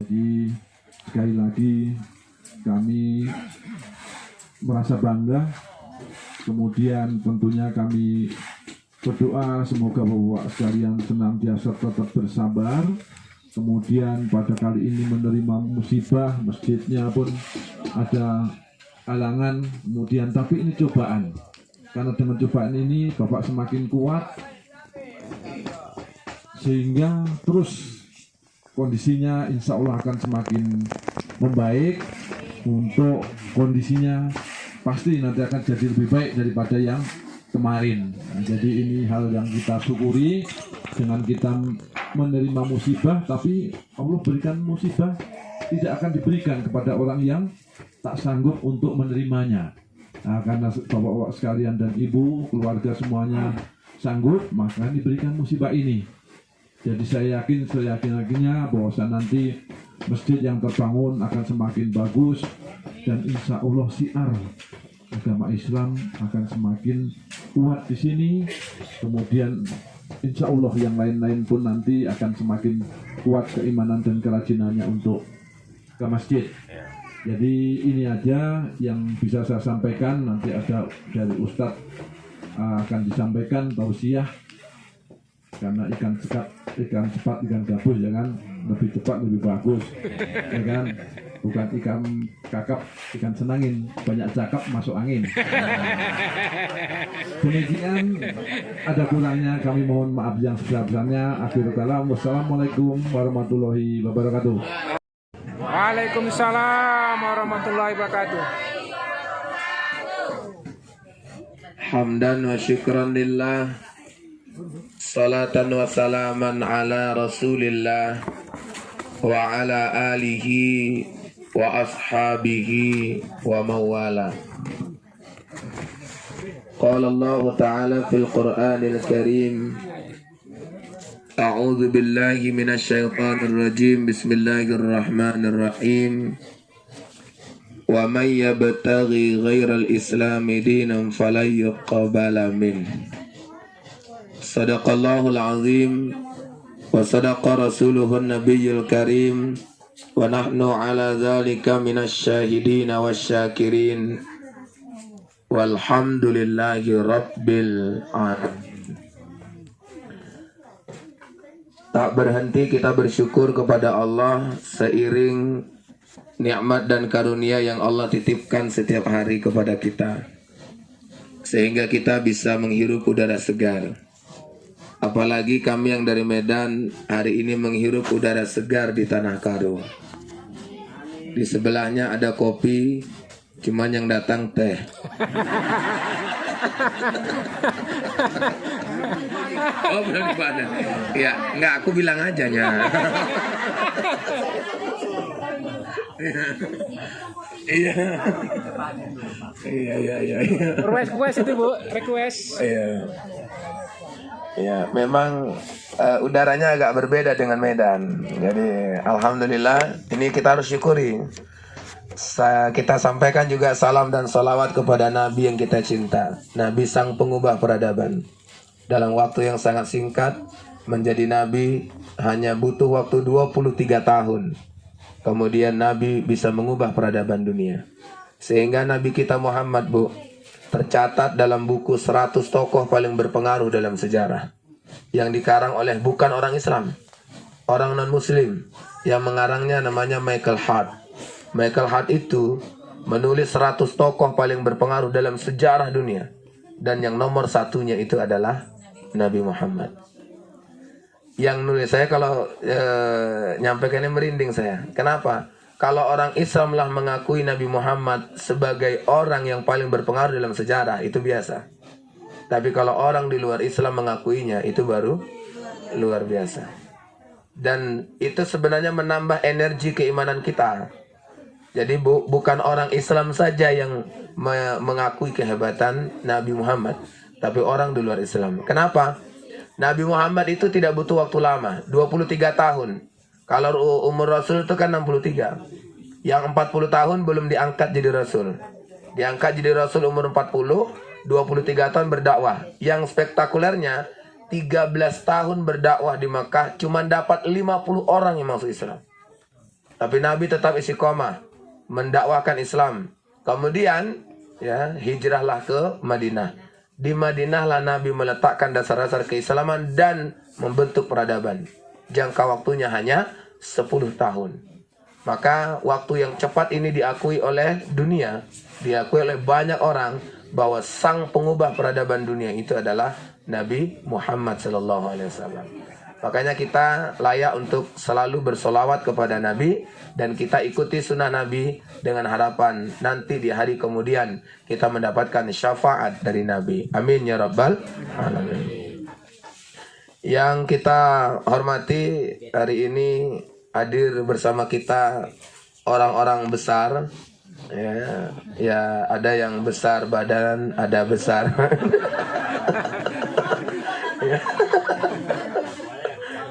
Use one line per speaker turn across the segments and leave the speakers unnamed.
Jadi sekali lagi kami merasa bangga. Kemudian tentunya kami berdoa semoga Bapak sekalian senantiasa tetap bersabar. Kemudian pada kali ini menerima musibah, masjidnya pun ada halangan. Kemudian tapi ini cobaan. Karena dengan cobaan ini Bapak semakin kuat sehingga terus kondisinya insya Allah akan semakin membaik. Untuk kondisinya pasti nanti akan jadi lebih baik daripada yang kemarin. Nah, jadi ini hal yang kita syukuri dengan kita menerima musibah, tapi Allah berikan musibah tidak akan diberikan kepada orang yang tak sanggup untuk menerimanya. Nah, karena bapak-bapak sekalian dan ibu, keluarga semuanya sanggup, maka diberikan musibah ini. Jadi saya yakin-yakinnya bahwa nanti masjid yang terbangun akan semakin bagus dan insya Allah syiar agama Islam akan semakin kuat di sini. Kemudian insya Allah yang lain-lain pun nanti akan semakin kuat keimanan dan kerajinannya untuk ke masjid. Jadi ini aja yang bisa saya sampaikan. Nanti ada dari Ustadz akan disampaikan tausiah. Karena ikan cepat, ikan gabus, ya kan? Lebih cepat, lebih bagus, ya kan? Bukan ikan kakap, ikan senangin, banyak cakap masuk angin. Demikian, ada kurangnya kami mohon maaf yang sebesar-besarnya. Akhirul kalam, wassalamualaikum warahmatullahi wabarakatuh.
Waalaikumsalam warahmatullahi wabarakatuh.
Hamdan wa syukran lillah, salatan wa salaman ala rasulillah wa ala alihi wa ashabihi wa mawala. Qala Allah ta'ala fil Qur'anil Karim, a'udzu billahi minasyaitonir rajim, bismillahirrahmanirrahim. Wa may yabtaghi ghairal islami dinan falan yuqbala min. Sadaqallahul azim wa sadaqa rasuluhun nabiyyul karim wa nahnu ala dzalika minasyahidin wasyakirin walhamdulillahi rabbil alamin. Tak berhenti kita bersyukur kepada Allah seiring nikmat dan karunia yang Allah titipkan setiap hari kepada kita, sehingga kita bisa menghirup udara segar. Apalagi kami yang dari Medan hari ini menghirup udara segar di Tanah Karo. Di sebelahnya ada kopi, cuman yang datang teh. Oh, belum dipanen. Ya, enggak, aku bilang aja nya. Iya. Iya.
Request itu Bu, request.
Iya. Ya, memang udaranya agak berbeda dengan Medan. Jadi alhamdulillah ini kita harus syukuri. Kita sampaikan juga salam dan salawat kepada Nabi yang kita cinta, Nabi sang pengubah peradaban. Dalam waktu yang sangat singkat menjadi Nabi hanya butuh waktu 23 tahun. Kemudian Nabi bisa mengubah peradaban dunia. Sehingga Nabi kita Muhammad, Bu, tercatat dalam buku 100 tokoh paling berpengaruh dalam sejarah, yang dikarang oleh bukan orang Islam, orang non-Muslim. Yang mengarangnya namanya Michael Hart. Michael Hart itu menulis 100 tokoh paling berpengaruh dalam sejarah dunia, dan yang nomor satunya itu adalah Nabi Muhammad. Yang nulis, saya kalau nyampaikannya merinding saya. Kenapa? Kalau orang Islam lah mengakui Nabi Muhammad sebagai orang yang paling berpengaruh dalam sejarah, itu biasa. Tapi kalau orang di luar Islam mengakuinya, itu baru luar biasa. Dan itu sebenarnya menambah energi keimanan kita. Jadi bukan orang Islam saja yang mengakui kehebatan Nabi Muhammad, tapi orang di luar Islam. Kenapa? Nabi Muhammad itu tidak butuh waktu lama, 23 tahun. Kalau umur Rasul itu kan 63. Yang 40 tahun belum diangkat jadi Rasul. Diangkat jadi Rasul umur 40, 23 tahun berdakwah. Yang spektakulernya 13 tahun berdakwah di Makkah, cuma dapat 50 orang yang masuk Islam. Tapi Nabi tetap istiqomah mendakwakan Islam. Kemudian ya hijrahlah ke Madinah. Di Madinahlah Nabi meletakkan dasar-dasar keislaman dan membentuk peradaban. Jangka waktunya hanya 10 tahun. Maka waktu yang cepat ini diakui oleh dunia, diakui oleh banyak orang bahwa sang pengubah peradaban dunia itu adalah Nabi Muhammad SAW. Makanya kita layak untuk selalu bersolawat kepada Nabi dan kita ikuti sunnah Nabi dengan harapan nanti di hari kemudian kita mendapatkan syafaat dari Nabi. Amin ya rabbal alamin. Yang kita hormati hari ini hadir bersama kita orang-orang besar. Ya, ada yang besar badan, ada besar. Ya.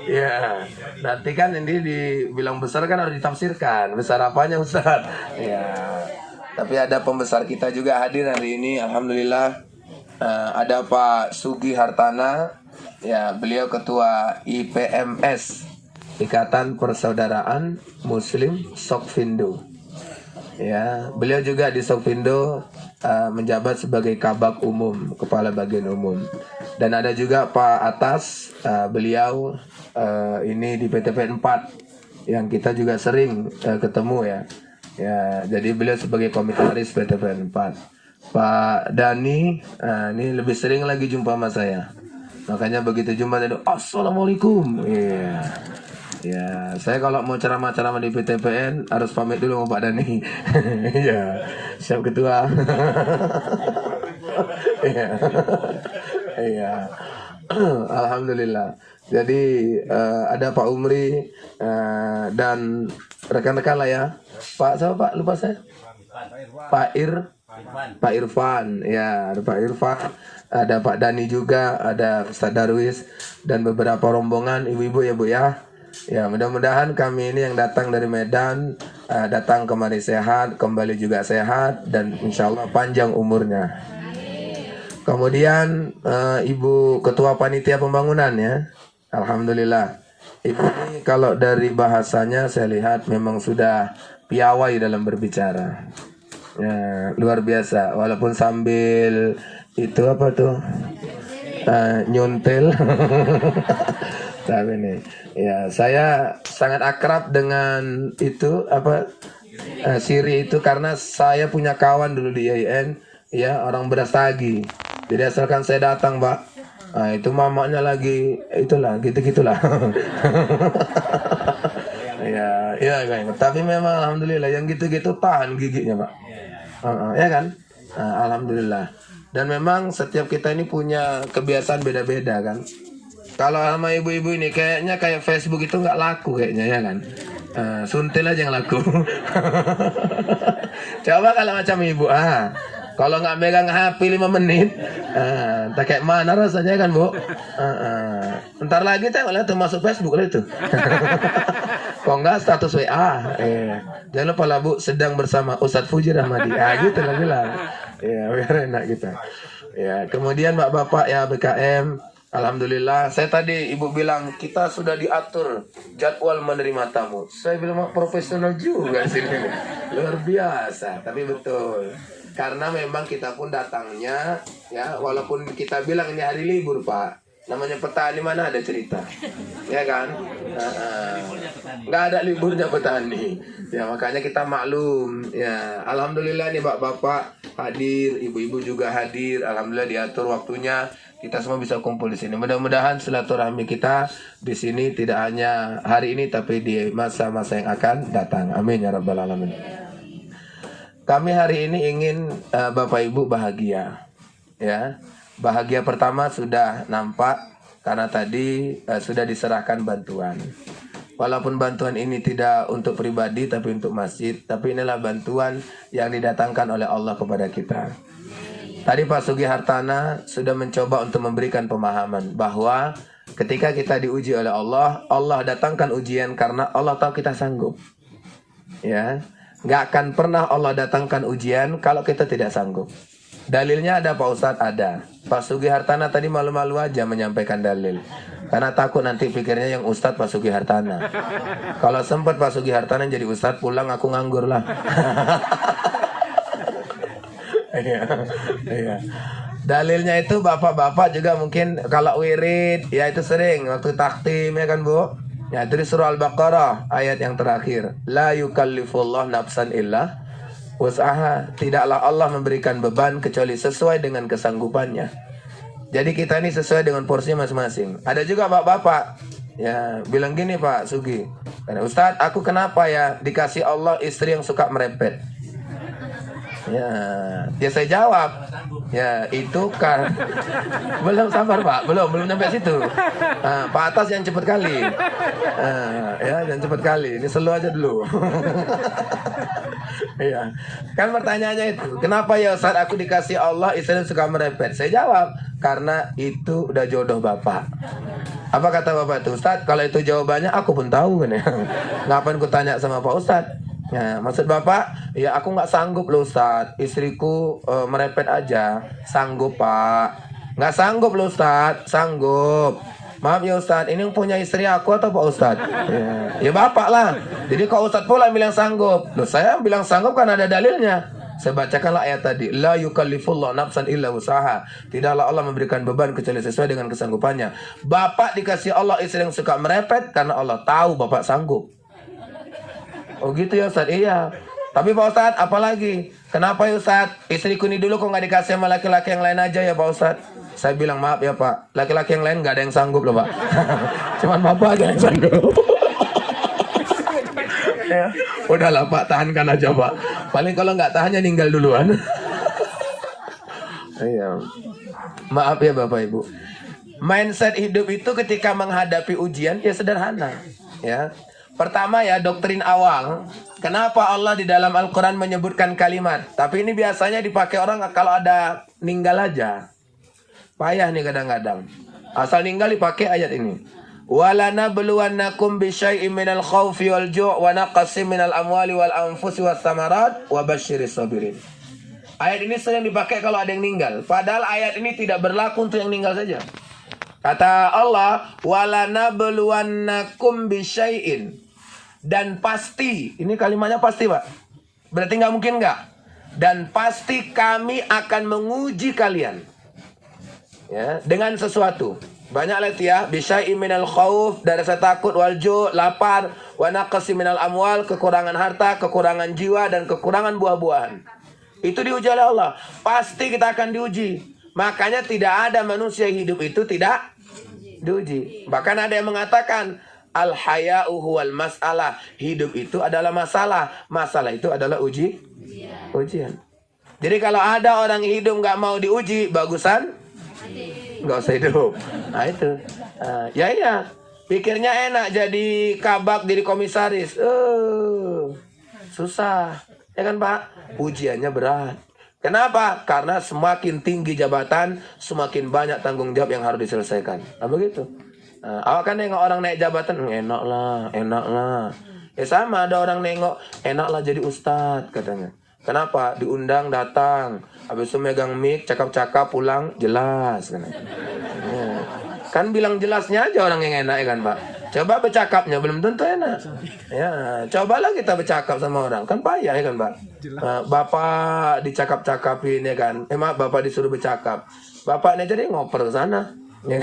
Ya, nanti kan ini dibilang besar kan harus ditafsirkan. Besar apanya Ustaz? Ya, tapi ada pembesar kita juga hadir hari ini. Alhamdulillah. Ada Pak Sugi Hartana. Ya, beliau ketua IPMS, Ikatan Persaudaraan Muslim Sokvindo. Ya, beliau juga di Sokvindo menjabat sebagai kabak umum, kepala bagian umum. Dan ada juga Pak Atas, beliau ini di PTPN 4 yang kita juga sering ketemu ya. Ya, jadi beliau sebagai komisaris PTPN 4. Pak Dani ini lebih sering lagi jumpa sama saya. Makanya begitu jumpa tadi, assalamualaikum. Iya. Ya, saya kalau mau ceramah-ceramah di PTPN harus pamit dulu sama Pak Dani. Iya, siap ketua. Iya. Iya. Alhamdulillah. Jadi ada Pak Umri dan rekan-rekan lah ya. Pak siapa Pak? Lupa saya. Pak Irfan. Ya, ada Pak Irfan. Ada Pak Dani juga, ada Ustaz Darwis dan beberapa rombongan ibu-ibu ya Bu ya. Ya, mudah-mudahan kami ini yang datang dari Medan datang kemari sehat, kembali juga sehat dan insya Allah panjang umurnya. Kemudian Ibu Ketua Panitia Pembangunan ya, alhamdulillah. Ibu ini kalau dari bahasanya saya lihat memang sudah piawai dalam berbicara. Ya, luar biasa. Walaupun sambil itu apa tuh nyuntil. Tapi nih, ya saya sangat akrab dengan itu apa Siri itu karena saya punya kawan dulu di IAIN, ya orang beras tagi. Jadi asalkan saya datang, Pak, itu mamanya lagi itulah gitu-gitulah. ya kan. Tapi memang alhamdulillah yang gitu-gitu tahan giginya, Pak. Ya kan? Alhamdulillah. Dan memang setiap kita ini punya kebiasaan beda-beda kan. Kalau sama ibu-ibu ini kayaknya kayak Facebook itu nggak laku kayaknya ya kan. Suntil aja yang laku. Coba kalau macam ibu, kalau nggak megang HP 5 menit, tak kayak mana rasanya kan Bu? Ntar lagi tengok lihat masuk Facebook lah itu. Kok nggak status WA? Jangan lupa lah Bu, sedang bersama Ustadz Fujir Ahmadi. Gitu lah bilang. Ya biar enak kita. Ya kemudian bapak-bapak ya BKM. Alhamdulillah, saya tadi ibu bilang kita sudah diatur jadwal menerima tamu. Saya bilang profesional juga sini, luar biasa. Tapi betul, karena memang kita pun datangnya, ya walaupun kita bilang ini hari libur Pak, namanya petani mana ada cerita, ya kan? Nggak ada liburnya petani. Ya makanya kita maklum. Ya alhamdulillah nih bapak-bapak hadir, ibu-ibu juga hadir. Alhamdulillah diatur waktunya. Kita semua bisa kumpul di sini. Mudah-mudahan silaturahmi kita di sini tidak hanya hari ini, tapi di masa-masa yang akan datang. Amin ya rabbal alamin. Kami hari ini ingin Bapak Ibu bahagia. Ya, bahagia pertama sudah nampak karena tadi sudah diserahkan bantuan. Walaupun bantuan ini tidak untuk pribadi, tapi untuk masjid. Tapi inilah bantuan yang didatangkan oleh Allah kepada kita. Tadi Pak Sugi Hartana sudah mencoba untuk memberikan pemahaman bahwa ketika kita diuji oleh Allah, Allah datangkan ujian karena Allah tahu kita sanggup. Ya, nggak akan pernah Allah datangkan ujian kalau kita tidak sanggup. Dalilnya ada Pak Ustadz, ada. Pak Sugi Hartana tadi malu-malu aja menyampaikan dalil. Karena takut nanti pikirnya yang Ustadz Pak Sugi Hartana. Kalau sempat Pak Sugi Hartana jadi Ustadz, pulang aku nganggur lah. Iya, iya. Dalilnya itu bapak-bapak juga mungkin kalau wirid, ya itu sering waktu taktim ya kan Bu. Ya dari surah Al-Baqarah ayat yang terakhir. La yukallifullah nafsan illa wus'aha. Tidaklah Allah memberikan beban kecuali sesuai dengan kesanggupannya. Jadi kita ini sesuai dengan porsi masing-masing. Ada juga bapak-bapak ya bilang gini Pak Sugi, Ustadz aku kenapa ya dikasih Allah istri yang suka merepet? Ya saya jawab, ya itu kan belum sabar Pak, belum sampai situ. Pak atas yang cepat kali, ya yang cepat kali. Ini selu aja dulu. Iya, kan pertanyaannya itu, kenapa ya Ustaz aku dikasih Allah istri yang suka merepet? Saya jawab, karena itu udah jodoh Bapak. Apa kata Bapak itu? Ustaz, kalau itu jawabannya aku pun tahu kan ya. Ngapain ku tanya sama Pak Ustaz? Ya, maksud Bapak, ya aku nggak sanggup loh Ustaz, istriku merepet aja. Sanggup Pak? Nggak sanggup loh Ustaz, sanggup. Maaf ya Ustaz, ini punya istri aku atau Pak Ustaz? Ya Bapak lah. Jadi kok Ustaz pula bilang sanggup? Loh saya bilang sanggup kan ada dalilnya. Saya bacakanlah ayat tadi. La yukallifullah nafsan illa usaha. Tidaklah Allah memberikan beban kecuali sesuai dengan kesanggupannya. Bapak dikasih Allah istri yang suka merepet karena Allah tahu Bapak sanggup. Oh gitu ya Ustaz? Iya. Tapi Pak Ustaz, apalagi? Kenapa ya Ustaz? Istriku ini dulu kok nggak dikasih sama laki-laki yang lain aja ya Pak Ustaz? Saya bilang maaf ya Pak, laki-laki yang lain nggak ada yang sanggup loh Pak. Cuman Bapak aja yang sanggup. Ya, udahlah Pak, tahankan aja Pak. Paling kalau nggak tahannya ninggal duluan. Iya. Maaf ya Bapak Ibu. Mindset hidup itu ketika menghadapi ujian ya sederhana. Ya. Pertama ya doktrin awal. Kenapa Allah di dalam Al-Quran menyebutkan kalimat? Tapi ini biasanya dipakai orang kalau ada ninggal aja. Payah nih kadang-kadang. Asal ninggal dipakai ayat ini. وَلَنَبْلُوَنَّكُمْ بِشَيْءٍ مِنَ الْخَوْفِ وَالْجُوعِ وَنَقْصٍ مِنَ الْأَمْوَالِ وَالْأَنْفُسِ وَالثَّمَرَاتِ وَبَشِّرِ الصَّابِرِينَ. Ayat ini sering dipakai kalau ada yang meninggal. Padahal ayat ini tidak berlaku untuk yang meninggal saja. Kata Allah, وَلَنَبْلُوَنَّكُمْ بِشَيْءٍ. Dan pasti, ini kalimatnya pasti Pak. Berarti nggak mungkin nggak. Dan pasti kami akan menguji kalian. Ya, dengan sesuatu. Banyak lihat ya, bisyai'in minal khauf, dari rasa takut, wal ju', lapar, wa naqsi minal amwal, kekurangan harta, kekurangan jiwa dan kekurangan buah-buahan. Itu diuji oleh Allah. Pasti kita akan diuji. Makanya tidak ada manusia hidup itu tidak diuji. Bahkan ada yang mengatakan al-haya'u huwal mas'alah. Hidup itu adalah masalah. Masalah itu adalah ujian. Jadi kalau ada orang hidup nggak mau diuji, bagusan nggak usah hidup. Nah itu, ya iya, pikirnya enak jadi kabak, jadi komisaris, susah, ya kan Pak? Ujiannya berat. Kenapa? Karena semakin tinggi jabatan, semakin banyak tanggung jawab yang harus diselesaikan. Nah begitu. Awak kan nengok orang naik jabatan, enak lah. Ya sama, ada orang nengok, enak lah jadi ustadz katanya. Kenapa? Diundang datang, habis itu megang mic, cakap-cakap, pulang jelas kan. Ya. Kan bilang jelasnya aja orang yang enak ya kan Pak. Coba bercakapnya belum tentu enak. Ya, cobalah kita bercakap sama orang, kan payah ya kan Pak. Bapak dicakap-cakapin ya kan. Maaf, Bapak disuruh bercakap. Bapaknya jadi ngoper sana. Ya.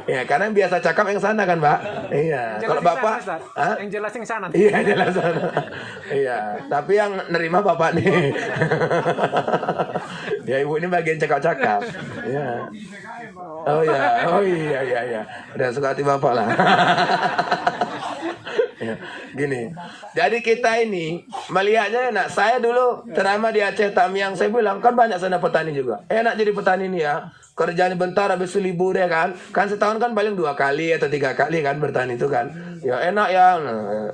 Ya, karena biasa cakap yang sana kan, Pak. Iya. Kalau Bapak,
yang jelas yang sana.
Iya, jelas sana. Iya, tapi yang nerima Bapak nih. Ya, Ibu ini bagian cakap-cakap. Iya. Oh iya. Udah suka hati Bapak lah. Ya, gini. Jadi kita ini melihatnya enak. Saya dulu terama di Aceh Tamiang, saya bilang kan banyak sana petani juga. Enak jadi petani ini ya. Kerjaan bentar habis itu libur ya kan. Kan setahun kan paling 2 kali atau 3 kali kan bertani itu kan. Ya enak ya.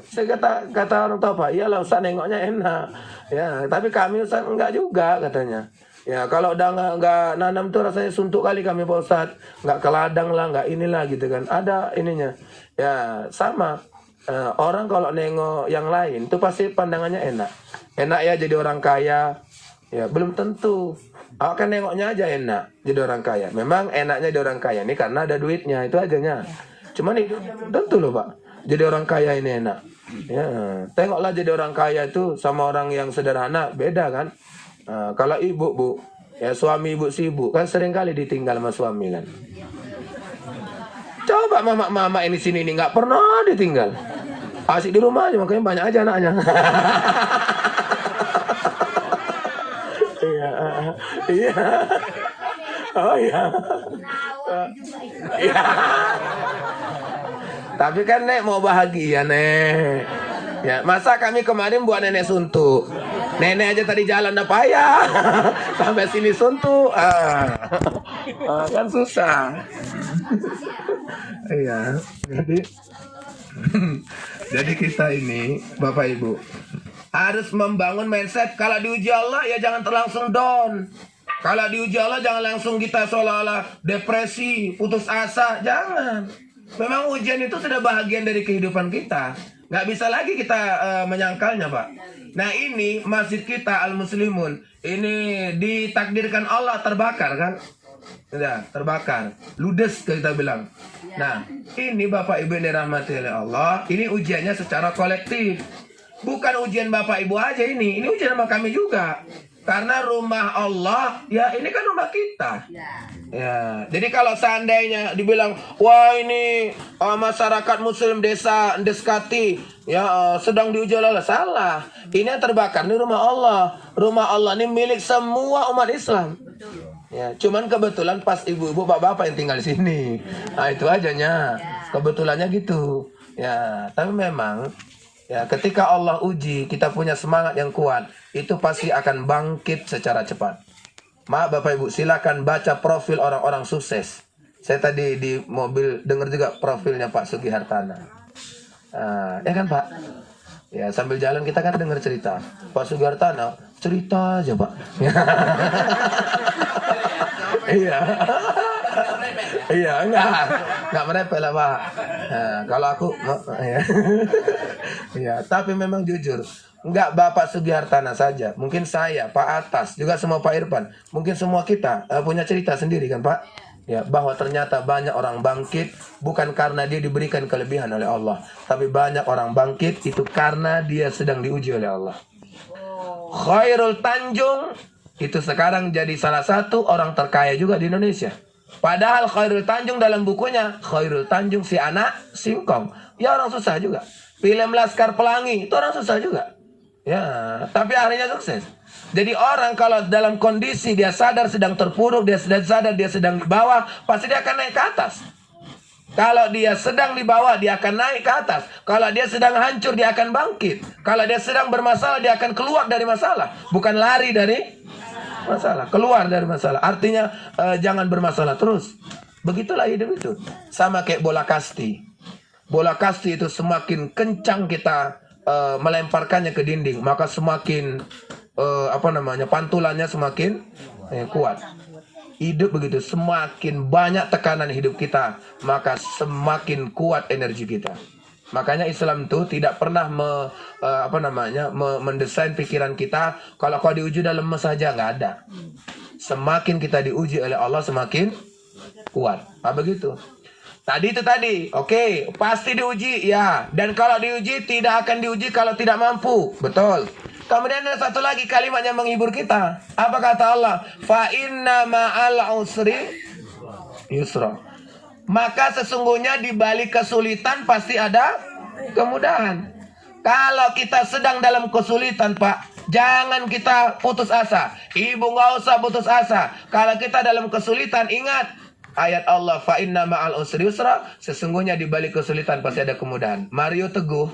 Saya kata orang tua Pak, iyalah Ustaz nengoknya enak. Ya, tapi kami Ustaz enggak juga katanya. Ya kalau udah enggak nanam tuh rasanya suntuk kali kami Pak Ustaz. Enggak ke ladang lah, enggak inilah gitu kan. Ada ininya. Ya, sama. Orang kalau nengok yang lain itu pasti pandangannya enak. Enak ya jadi orang kaya. Ya, belum tentu. Awak kan nengoknya aja enak jadi orang kaya. Memang enaknya jadi orang kaya ini karena ada duitnya, itu ajanya. Cuman itu tentu loh Pak, jadi orang kaya ini enak. Ya, tengoklah jadi orang kaya itu sama orang yang sederhana beda kan. Kalau ibu Bu, ya suami ibu sibuk kan sering kali ditinggal sama suami kan. Coba mama ini sini ini nggak pernah ditinggal. Asik di rumah aja, makanya banyak aja anaknya. Iya, iya. Oh iya. Iya. Tapi kan Nek mau bahagia Nek. Ya, masa kami kemarin buat nenek suntuk. Nenek aja tadi jalan udah payah. Sampai sini suntuk. Kan susah. Iya, jadi kita ini Bapak Ibu harus membangun mindset kalau diuji Allah ya jangan terlangsung down. Kalau diuji Allah jangan langsung kita seolah-olah depresi, putus asa, jangan. Memang ujian itu sudah bahagian dari kehidupan kita. Nggak bisa lagi kita menyangkalnya Pak. Nah ini masjid kita Al-Muslimun ini ditakdirkan Allah terbakar kan. Sudah terbakar, ludes kita bilang. Nah, ini Bapak Ibu yang dirahmati oleh Allah, ini ujiannya secara kolektif. Bukan ujian Bapak Ibu aja ini ujian sama kami juga. Karena rumah Allah, ya ini kan rumah kita. Ya, jadi kalau seandainya dibilang, wah ini masyarakat Muslim desa Deskati, ya sedang diuji oleh Allah, salah. Ini yang terbakar ini rumah Allah. Rumah Allah ini milik semua umat Islam. Ya, cuman kebetulan pas ibu-ibu bapak-bapak yang tinggal di sini. Nah, itu ajanya. Kebetulannya gitu. Ya, tapi memang ya ketika Allah uji, kita punya semangat yang kuat, itu pasti akan bangkit secara cepat. Maaf Bapak Ibu, silakan baca profil orang-orang sukses. Saya tadi di mobil dengar juga profilnya Pak Sugi Hartana. Ya kan Pak? Ya, sambil jalan kita kan dengar cerita. Pak Sugi Hartana, cerita aja Pak. Iya. Iya, enggak merepel lah Pak. Nah, kalau aku ya. Iya, tapi memang jujur, enggak Bapak Sugihartana saja, mungkin saya, Pak Atas, juga semua Pak Irfan, mungkin semua kita punya cerita sendiri kan Pak? Ya, bahwa ternyata banyak orang bangkit bukan karena dia diberikan kelebihan oleh Allah, tapi banyak orang bangkit itu karena dia sedang diuji oleh Allah. Khairul Tanjung itu sekarang jadi salah satu orang terkaya juga di Indonesia. Padahal Khairul Tanjung dalam bukunya Khairul Tanjung si anak singkong, ya orang susah juga. Film Laskar Pelangi itu orang susah juga. Ya, tapi akhirnya sukses. Jadi orang kalau dalam kondisi dia sadar sedang terpuruk, dia sadar dia sedang di bawah, pasti dia akan naik ke atas. Kalau dia sedang di bawah, dia akan naik ke atas. Kalau dia sedang hancur, dia akan bangkit. Kalau dia sedang bermasalah, dia akan keluar dari masalah, bukan lari dari masalah, keluar dari masalah. Artinya jangan bermasalah terus. Begitulah hidup itu. Sama kayak bola kasti. Bola kasti itu semakin kencang kita melemparkannya ke dinding, maka semakin pantulannya semakin kuat. Hidup begitu, semakin banyak tekanan hidup kita, maka semakin kuat energi kita. Makanya Islam itu tidak pernah mendesain pikiran kita kalau kau diuji udah lemes saja, nggak ada. Semakin kita diuji oleh Allah semakin kuat. Begitu. Tadi, oke, pasti diuji ya. Dan kalau diuji tidak akan diuji kalau tidak mampu, betul. Kemudian ada satu lagi kalimat yang menghibur kita. Apa kata Allah? Fa inna ma'al usri yusra. Maka sesungguhnya di balik kesulitan pasti ada kemudahan. Kalau kita sedang dalam kesulitan Pak, jangan kita putus asa. Ibu nggak usah putus asa. Kalau kita dalam kesulitan, ingat ayat Allah, fa inna ma'al usri yusra. Sesungguhnya di balik kesulitan pasti ada kemudahan. Mario Teguh,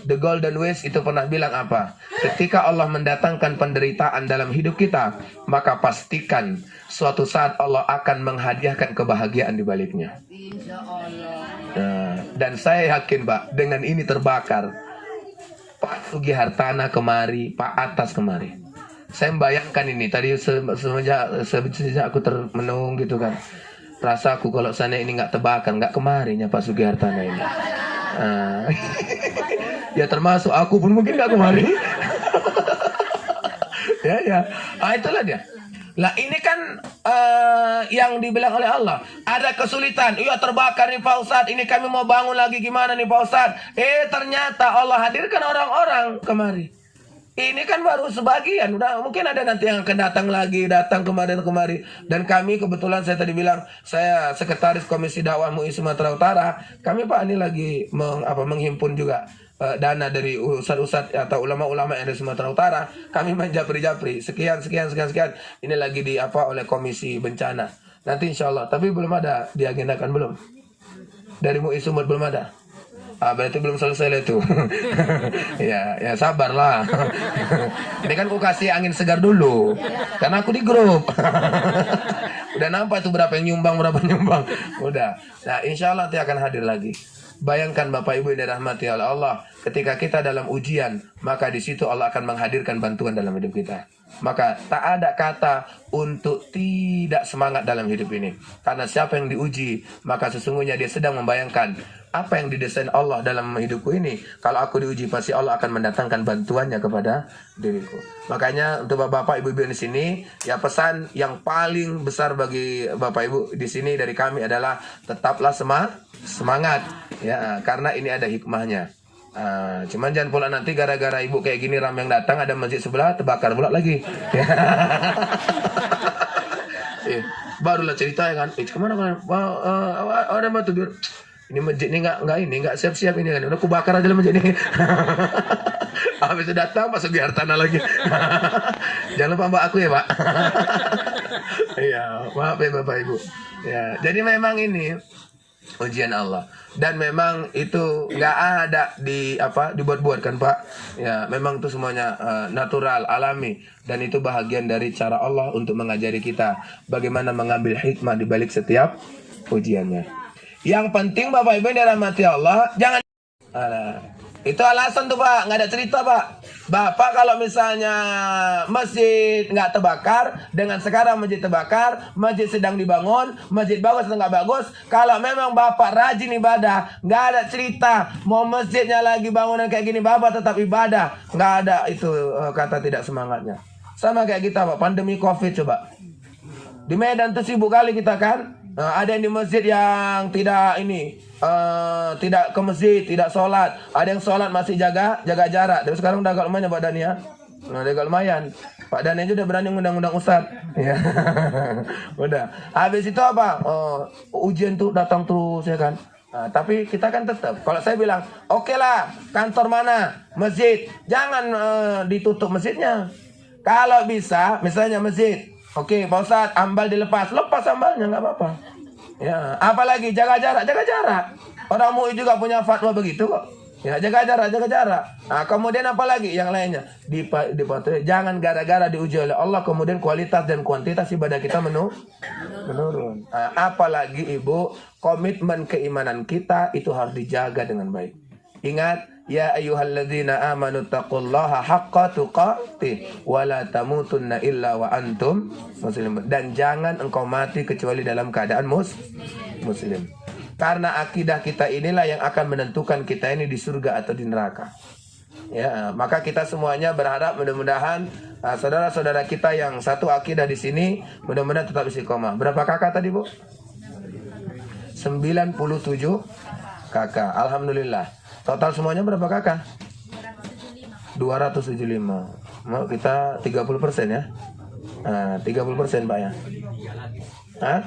The Golden Ways itu pernah bilang apa? Ketika Allah mendatangkan penderitaan dalam hidup kita, maka pastikan suatu saat Allah akan menghadiahkan kebahagiaan di baliknya. Nah, dan saya yakin Pak, dengan ini terbakar Pak Sugi Hartana kemari, Pak Atas kemari. Saya membayangkan ini tadi sejak aku termenung gitu kan. Rasaku kalau sana ini nggak terbakar, nggak kemarinya Pak Sugi Hartana ini. Ya termasuk aku pun mungkin gak kemari. Ya. Itulah dia. Lah ini kan yang dibilang oleh Allah, ada kesulitan. Iya terbakar nih Pak Ustadz, ini kami mau bangun lagi gimana nih Pak Ustadz? Ternyata Allah hadirkan orang-orang kemari. Ini kan baru sebagian, udah mungkin ada nanti yang akan datang kemari dan kemari. Dan kami kebetulan saya tadi bilang, saya sekretaris Komisi Dakwah MUI Sumatera Utara. Kami Pak ini lagi menghimpun juga dana dari ustadz-ustadz atau ulama-ulama yang dari Sumatera Utara. Kami main japri-japri sekian. Ini lagi oleh Komisi Bencana. Nanti insya Allah. Tapi belum ada diagendakan belum. Dari MUI Sumut belum ada. Berarti belum selesai itu. ya sabarlah. Ini kan aku kasih angin segar dulu. Karena aku di grup. Udah nampak tuh berapa yang nyumbang. Udah. Nah insya Allah nanti akan hadir lagi. Bayangkan Bapak Ibu yang dirahmati oleh Allah, ketika kita dalam ujian, maka di situ Allah akan menghadirkan bantuan dalam hidup kita. Maka tak ada kata untuk tidak semangat dalam hidup ini. Karena siapa yang diuji, maka sesungguhnya dia sedang membayangkan apa yang didesain Allah dalam hidupku ini. Kalau aku diuji, pasti Allah akan mendatangkan bantuannya kepada diriku. Makanya untuk Bapak Ibu di sini, ya pesan yang paling besar bagi Bapak Ibu di sini dari kami adalah tetaplah semangat. Ya, karena ini ada hikmahnya. Cuman jangan pula nanti gara-gara ibu kayak gini ramai yang datang, ada masjid sebelah terbakar pula lagi. Barulah cerita ya kan. Kemana kan? Ada batu biar. Ini masjid ini nggak siap-siap ini kan. Udah aku bakar aja lah masjid ini. Habis itu datang masuk di hartanah lagi. Jangan lupa mbak aku ya pak. Iya, maaf ya bapak ibu. Ya, jadi memang ini ujian Allah. Dan memang itu nggak ada dibuat-buat kan Pak. Ya memang itu semuanya natural, alami. Dan itu bahagian dari cara Allah untuk mengajari kita bagaimana mengambil hikmah di balik setiap ujiannya. Yang penting Bapak Ibu yang dirahmati Allah, jangan itu alasan tuh Pak, nggak ada cerita Pak. Bapak kalau misalnya masjid nggak terbakar, dengan sekarang masjid terbakar, masjid sedang dibangun, masjid bagus atau nggak bagus, kalau memang Bapak rajin ibadah, nggak ada cerita mau masjidnya lagi bangunan kayak gini, Bapak tetap ibadah, nggak ada itu kata tidak semangatnya. Sama kayak kita Pak, pandemi COVID coba. Di Medan tuh sibuk kali kita kan. Ada yang di masjid yang tidak tidak ke masjid, tidak sholat. Ada yang sholat masih jaga jarak. Tapi sekarang udah agak lumayan Pak Dani ya. Udah agak lumayan. Pak Dani aja udah berani undang-undang Ustadz. Ya. Udah. Habis itu apa? Ujian tuh datang terus ya kan. Tapi kita kan tetap. Kalau saya bilang, oke lah, kantor mana? Masjid. Jangan ditutup masjidnya. Kalau bisa, misalnya masjid. Oke, Pak Ustadz, ambal dilepas. Lepas ambalnya, nggak apa-apa. Ya, apalagi jaga jarak. Orang MUI juga punya fatwa begitu kok. Ya, jaga jarak. Nah, kemudian apalagi yang lainnya? Jangan gara-gara diuji oleh Allah, kemudian kualitas dan kuantitas ibadah kita menurun. Nah, apalagi Ibu, komitmen keimanan kita itu harus dijaga dengan baik. Ingat, ya ayyuhalladzina amanu taqullaha haqqa tuqatih wa la tamutunna illa wa antum muslimun. Dan jangan engkau mati kecuali dalam keadaan muslim. Karena akidah kita inilah yang akan menentukan kita ini di surga atau di neraka. Ya, maka kita semuanya berharap mudah-mudahan saudara-saudara kita yang satu akidah di sini mudah-mudahan tetap istiqomah. Berapa kakak tadi, Bu? 97 kakak. Alhamdulillah. Total semuanya berapa kakak? 275. Mau kita 30% ya? 30% Pak ya? Hah?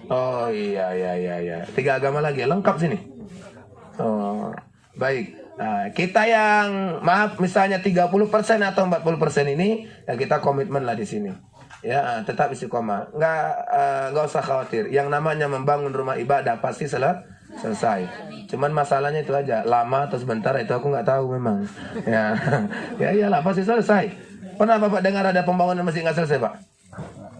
Oh iya. 3 agama lagi ya? Lengkap sini. Oh, baik. Nah, kita yang maaf misalnya 30% atau 40% ini ya kita komitmen lah di sini. Ya, tetap istiqomah. Nggak usah khawatir. Yang namanya membangun rumah ibadah pasti selesai. Cuman masalahnya itu aja, lama atau sebentar itu aku nggak tahu memang. Ya, ya iyalah pasti selesai. Pernah Bapak dengar ada pembangunan masjid nggak selesai Pak?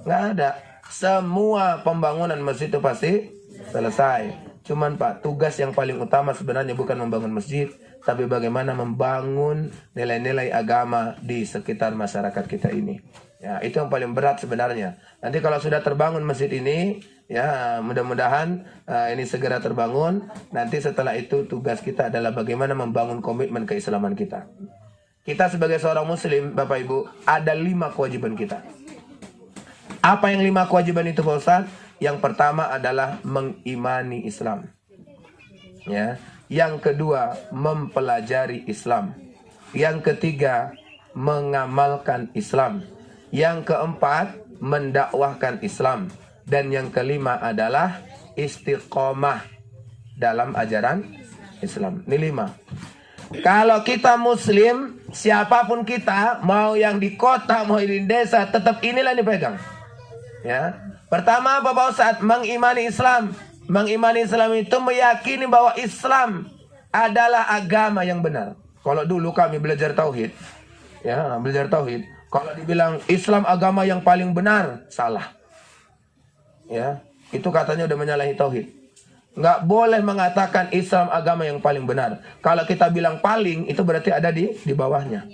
Nggak ada. Semua pembangunan masjid itu pasti selesai. Cuman Pak, tugas yang paling utama sebenarnya bukan membangun masjid, tapi bagaimana membangun nilai-nilai agama di sekitar masyarakat kita ini. Ya, itu yang paling berat sebenarnya. Nanti kalau sudah terbangun masjid ini, ya mudah-mudahan ini segera terbangun. Nanti setelah itu tugas kita adalah bagaimana membangun komitmen keislaman kita. kita sebagai seorang muslim, Bapak Ibu, ada 5 kewajiban kita. Apa yang 5 kewajiban itu, Pak Ustadz? Yang pertama adalah mengimani Islam. Ya. Yang kedua, mempelajari Islam. Yang ketiga, mengamalkan Islam. Yang keempat, mendakwahkan Islam. Dan yang kelima adalah istiqomah dalam ajaran Islam. Ini 5. Kalau kita muslim, siapapun kita, mau yang di kota, mau di desa, tetap inilah dipegang. Ya. Pertama apa Pak Ustadz? Mengimani Islam. Mengimani Islam itu meyakini bahwa Islam adalah agama yang benar. Kalau dulu kami belajar tauhid, ya, belajar tauhid, kalau dibilang Islam agama yang paling benar, salah. Ya, itu katanya udah menyalahi tauhid. Nggak boleh mengatakan Islam agama yang paling benar. Kalau kita bilang paling, itu berarti ada di bawahnya.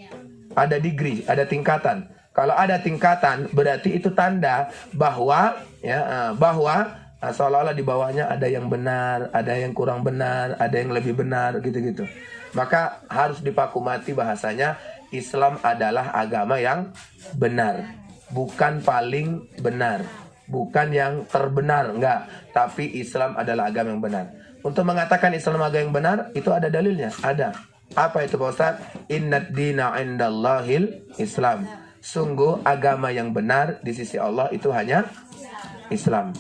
Ada degree, ada tingkatan. Kalau ada tingkatan, berarti itu tanda bahwa seolah-olah di bawahnya ada yang benar, ada yang kurang benar, ada yang lebih benar, gitu-gitu. Maka harus dipakumati bahasanya Islam adalah agama yang benar, bukan paling benar, bukan yang terbenar, enggak. Tapi Islam adalah agama yang benar. Untuk mengatakan Islam agama yang benar, itu ada dalilnya, ada. Apa itu Pak Ustaz? Innad dina indallahil Islam. Sungguh agama yang benar di sisi Allah itu hanya Islam.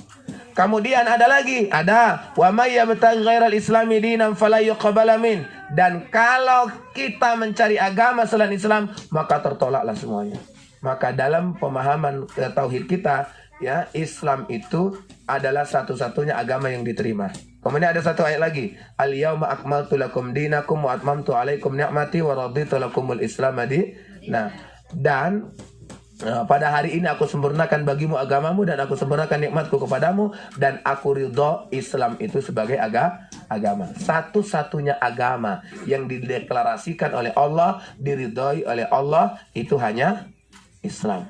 Kemudian ada lagi, ada wa may yabtaghi ghairal islami dinan fala yuqbala min. Dan kalau kita mencari agama selain Islam, maka tertolaklah semuanya. Maka dalam pemahaman tauhid kita, ya, Islam itu adalah satu-satunya agama yang diterima. Kemudian ada satu ayat lagi, al-yauma akmaltu lakum dinakum wa atmamtu alaikum ni'mati wa raditu lakumul islam di. Nah, dan pada hari ini aku sempurnakan bagimu agamamu dan aku sempurnakan nikmatku kepadamu dan aku ridho Islam itu sebagai agama. Satu-satunya agama yang dideklarasikan oleh Allah, diridhoi oleh Allah, itu hanya Islam.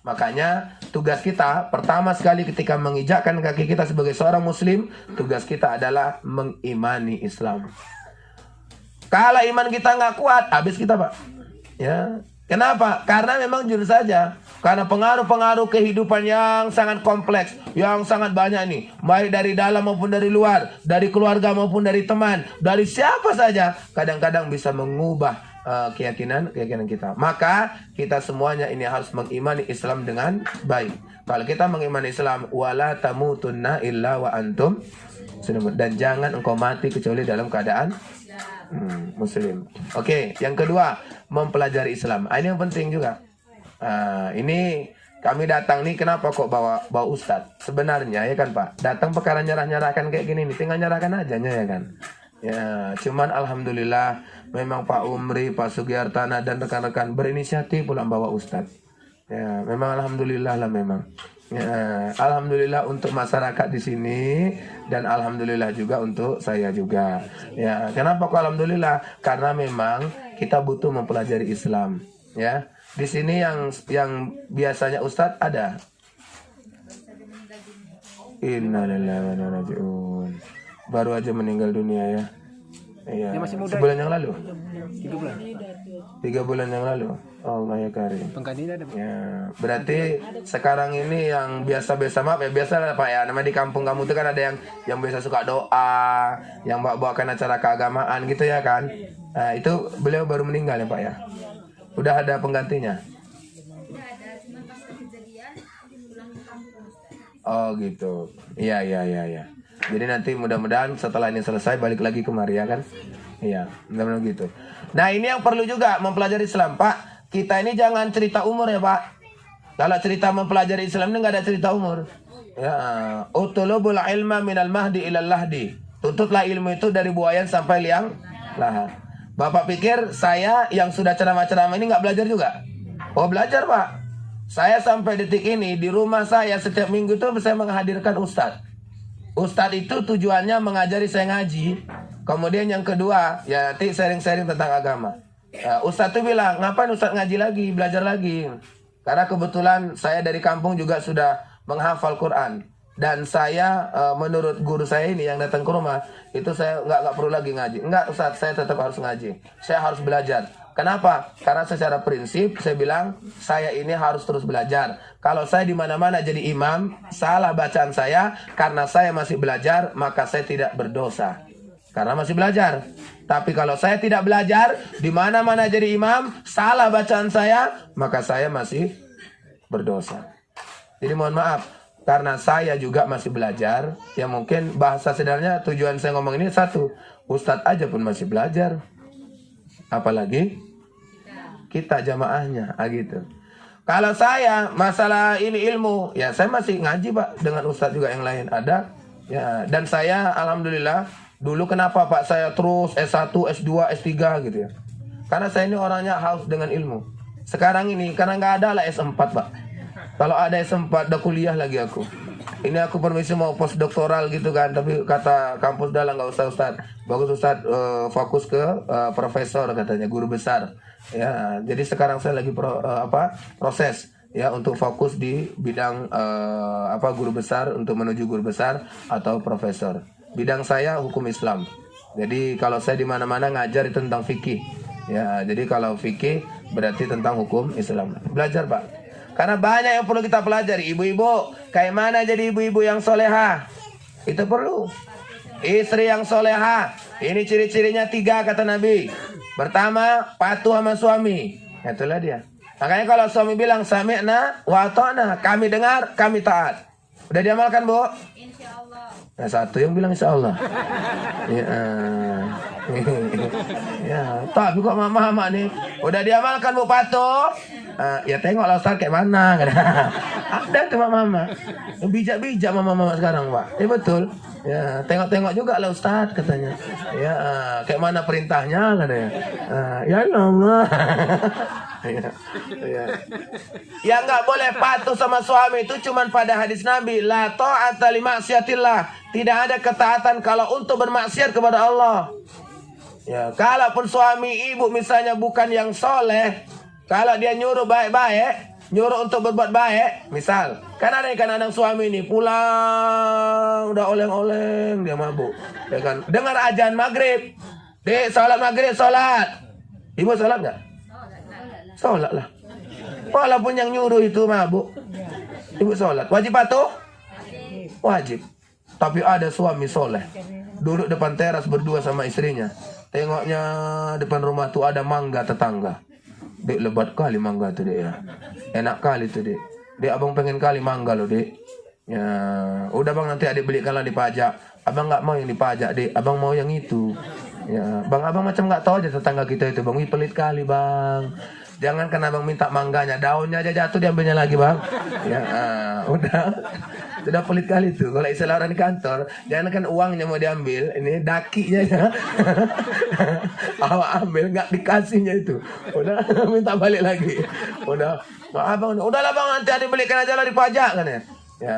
Makanya tugas kita pertama sekali ketika menginjakkan kaki kita sebagai seorang muslim, tugas kita adalah mengimani Islam. Kalau iman kita nggak kuat, habis kita, Pak. Ya. Kenapa? Karena memang jujur saja, karena pengaruh-pengaruh kehidupan yang sangat kompleks, yang sangat banyak nih, baik dari dalam maupun dari luar, dari keluarga maupun dari teman, dari siapa saja, kadang-kadang bisa mengubah keyakinan kita. Maka kita semuanya ini harus mengimani Islam dengan baik. Kalau kita mengimani Islam, wala tamutunna illa wa antum muslimun, dan jangan engkau mati kecuali dalam keadaan muslim. Oke, yang kedua, mempelajari Islam. Ini yang penting juga. Ini kami datang nih, kenapa kok bawa ustadz? Sebenarnya ya kan Pak, datang perkara nyerah-nyerahkan kayak gini nih, tinggal nyerahkan aja ya kan. Ya, cuman alhamdulillah memang Pak Umri, Pak Sugiartana dan rekan-rekan berinisiatif pulang bawa ustadz. Ya, memang alhamdulillah lah memang. Ya, alhamdulillah untuk masyarakat di sini dan alhamdulillah juga untuk saya juga. Ya, kenapa kok alhamdulillah? Karena memang kita butuh mempelajari Islam. Ya, di sini yang biasanya Ustadz ada. Innalillahi wa inna ilaihi raji'un. Baru aja meninggal dunia ya. Iya. Sebulan yang lalu. 3 bulan yang lalu. Allah ya karim. Ya, berarti sekarang ini yang biasa-biasa, maaf ya, biasa lah Pak ya. Namanya di kampung kamu itu kan ada yang biasa suka doa, yang bawakan acara keagamaan gitu ya kan. Nah, itu beliau baru meninggal ya Pak ya. Udah ada penggantinya. Oh gitu. Iya. Jadi nanti mudah-mudahan setelah ini selesai balik lagi kemari ya kan. Iya, mudah-mudahan gitu. Nah, ini yang perlu juga mempelajari Islam, Pak. Kita ini jangan cerita umur ya Pak. Kalau cerita mempelajari Islam ini nggak ada cerita umur. Ya, utulubul ilma minal mahdi ilal lahdi. Tuntutlah ilmu itu dari buayan sampai liang lahat. Bapak pikir saya yang sudah ceramah-ceramah ini nggak belajar juga? Oh belajar Pak. Saya sampai detik ini di rumah saya setiap minggu itu saya menghadirkan ustadz. Ustadz itu tujuannya mengajari saya ngaji. Kemudian yang kedua ya nanti sharing-sharing tentang agama. Ustadz tuh bilang, ngapain Ustadz ngaji lagi, belajar lagi? Karena kebetulan saya dari kampung juga sudah menghafal Quran. Dan saya, menurut guru saya ini yang datang ke rumah, itu saya nggak perlu lagi ngaji. Enggak Ustadz, saya tetap harus ngaji. Saya harus belajar. Kenapa? Karena secara prinsip saya bilang saya ini harus terus belajar. Kalau saya di mana-mana jadi imam, salah bacaan saya karena saya masih belajar, maka saya tidak berdosa. Karena masih belajar. Tapi kalau saya tidak belajar, di mana-mana jadi imam, salah bacaan saya, maka saya masih berdosa. Jadi mohon maaf, karena saya juga masih belajar, ya mungkin bahasa sederhananya tujuan saya ngomong ini satu, Ustadz aja pun masih belajar. Apalagi kita jamaahnya, gitu. Kalau saya masalah ini ilmu, ya saya masih ngaji Pak dengan Ustadz juga yang lain ada. Ya, dan saya alhamdulillah dulu kenapa Pak saya terus S1, S2, S3 gitu ya. Karena saya ini orangnya haus dengan ilmu. Sekarang ini karena nggak ada lah S4 Pak. Kalau ada S4 udah kuliah lagi aku. Ini aku permisi mau postdoktoral gitu kan, tapi kata kampus dalam nggak usah Ustadz. Bagus Ustadz fokus ke profesor katanya, guru besar. Ya, jadi sekarang saya lagi proses ya untuk fokus di bidang guru besar untuk menuju guru besar atau profesor. Bidang saya hukum Islam. Jadi kalau saya di mana-mana ngajar itu tentang fikih. Ya, jadi kalau fikih berarti tentang hukum Islam. Belajar Pak. Karena banyak yang perlu kita pelajari. Ibu-ibu, kayak mana jadi ibu-ibu yang soleha? Itu perlu. Istri yang soleha. Ini ciri-cirinya 3 kata Nabi. Pertama, patuh sama suami. Itulah dia. Makanya kalau suami bilang sami'na wa ata'na, kami dengar, kami taat. Udah diamalkan, Bu? Insyaallah. Nah, satu yang bilang insyaallah. Ya, tapi kok mama nih udah diamalkan Bu patuh. Ya tengoklah Ustaz kayak mana. Ada tuh mama. Bijak-bijak mama sekarang Pak. Ya betul. Ya tengok-tengok juga lah Ustaz katanya. Ya kayak mana perintahnya katanya. Ya Allah. Yang nggak boleh patuh sama suami itu cuman pada hadis Nabi, la ta'ata li maksiatillah. Tidak ada ketaatan kalau untuk bermaksiat kepada Allah. Ya, kalaupun suami ibu misalnya bukan yang soleh, kalau dia nyuruh baik-baik, nyuruh untuk berbuat baik, misal, kan ada kadang suami ini pulang udah oleng-oleng dia mabuk, ya kan? Dengar azan maghrib, dek salat maghrib salat, ibu salat nggak? Salat lah. Walaupun yang nyuruh itu mabuk, ibu salat, wajib patuh? Wajib. Tapi ada suami soleh, duduk depan teras berdua sama istrinya. Tengoknya depan rumah tuh ada mangga tetangga. Dek lebat kali mangga tuh dek ya. Enak kali tuh dek. Dek abang pengen kali mangga loh dek. Ya, udah bang nanti adik belikanlah dipajak. Abang nggak mau yang dipajak dek. Abang mau yang itu. Ya, bang abang macam nggak tahu aja tetangga kita itu bang. Wih pelit kali bang. Jangan kan abang minta mangganya, daunnya aja jatuh diambilnya lagi bang. Ya, udah. Sudah pelit kali tuh. Kalau istilah orang di kantor, jangan kan uangnya mau diambil, ini dakinya ya. Awak ambil nggak dikasihnya itu. Udah minta balik lagi. Udah, abang, udahlah bang nanti adik belikan aja lah dipajak kan ya. Ya,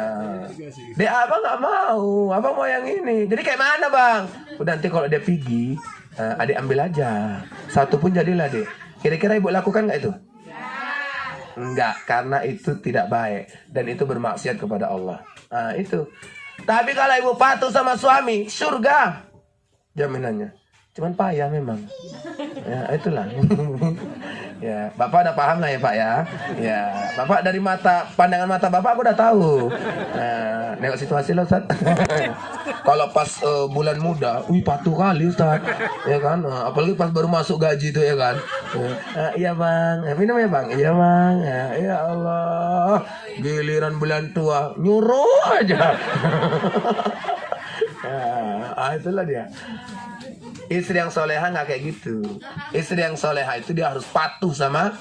dek abang nggak mau, abang mau yang ini. Jadi kayak mana bang? Udah nanti kalau dia pergi, adik ambil aja. Satu pun jadilah dek. Kira-kira ibu lakukan nggak itu? Enggak, karena itu tidak baik dan itu bermaksiat kepada Allah. Nah, itu. Tapi kalau ibu patuh sama suami, surga jaminannya. Cuman payah memang. Ya, itulah. Ya, Bapak udah paham lah ya, Pak ya. Ya, Bapak dari pandangan mata Bapak aku udah tahu. Nah, nengok situasi lo, Ustaz. Kalau pas bulan muda, wih patuh kali Ustaz. Ya kan? Apalagi pas baru masuk gaji itu ya kan. Iya bang, minum ya bang. Iya bang. Ya Allah, giliran bulan tua nyuruh aja. Itulah dia. Istri yang soleha nggak kayak gitu. Istri yang soleha itu dia harus patuh sama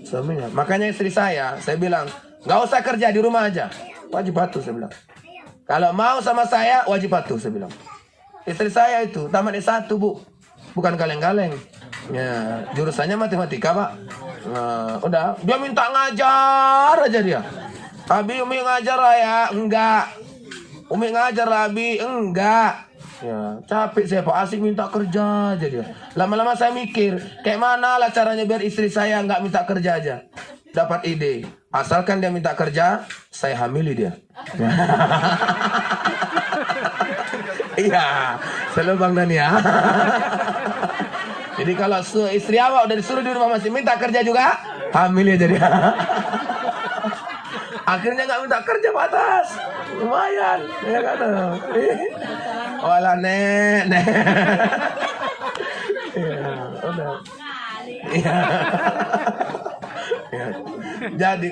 suaminya. Makanya istri saya bilang nggak usah kerja di rumah aja, wajib patuh saya bilang. Kalau mau sama saya wajib patuh saya bilang. Istri saya itu tamat S1 bu, bukan kaleng-kaleng. Ya, jurusannya matematika pak. Nah, udah dia minta ngajar aja dia. Abi Umi ngajar lah ya, enggak. Umi ngajar lah Abi, enggak. Ya, capek saya Pak, asik minta kerja aja dia. Lama-lama saya mikir, kayak mana lah caranya biar istri saya nggak minta kerja aja. Dapat ide, asalkan dia minta kerja, saya hamili dia. Iya, selalu Bang Dani ya. Jadi kalau istri awak udah disuruh di rumah masih minta kerja juga, hamil ya jadi. Akhirnya nggak minta kerja batas, lumayan, ya kan? Walah nek. Ya, udah. Ya. Ya. Jadi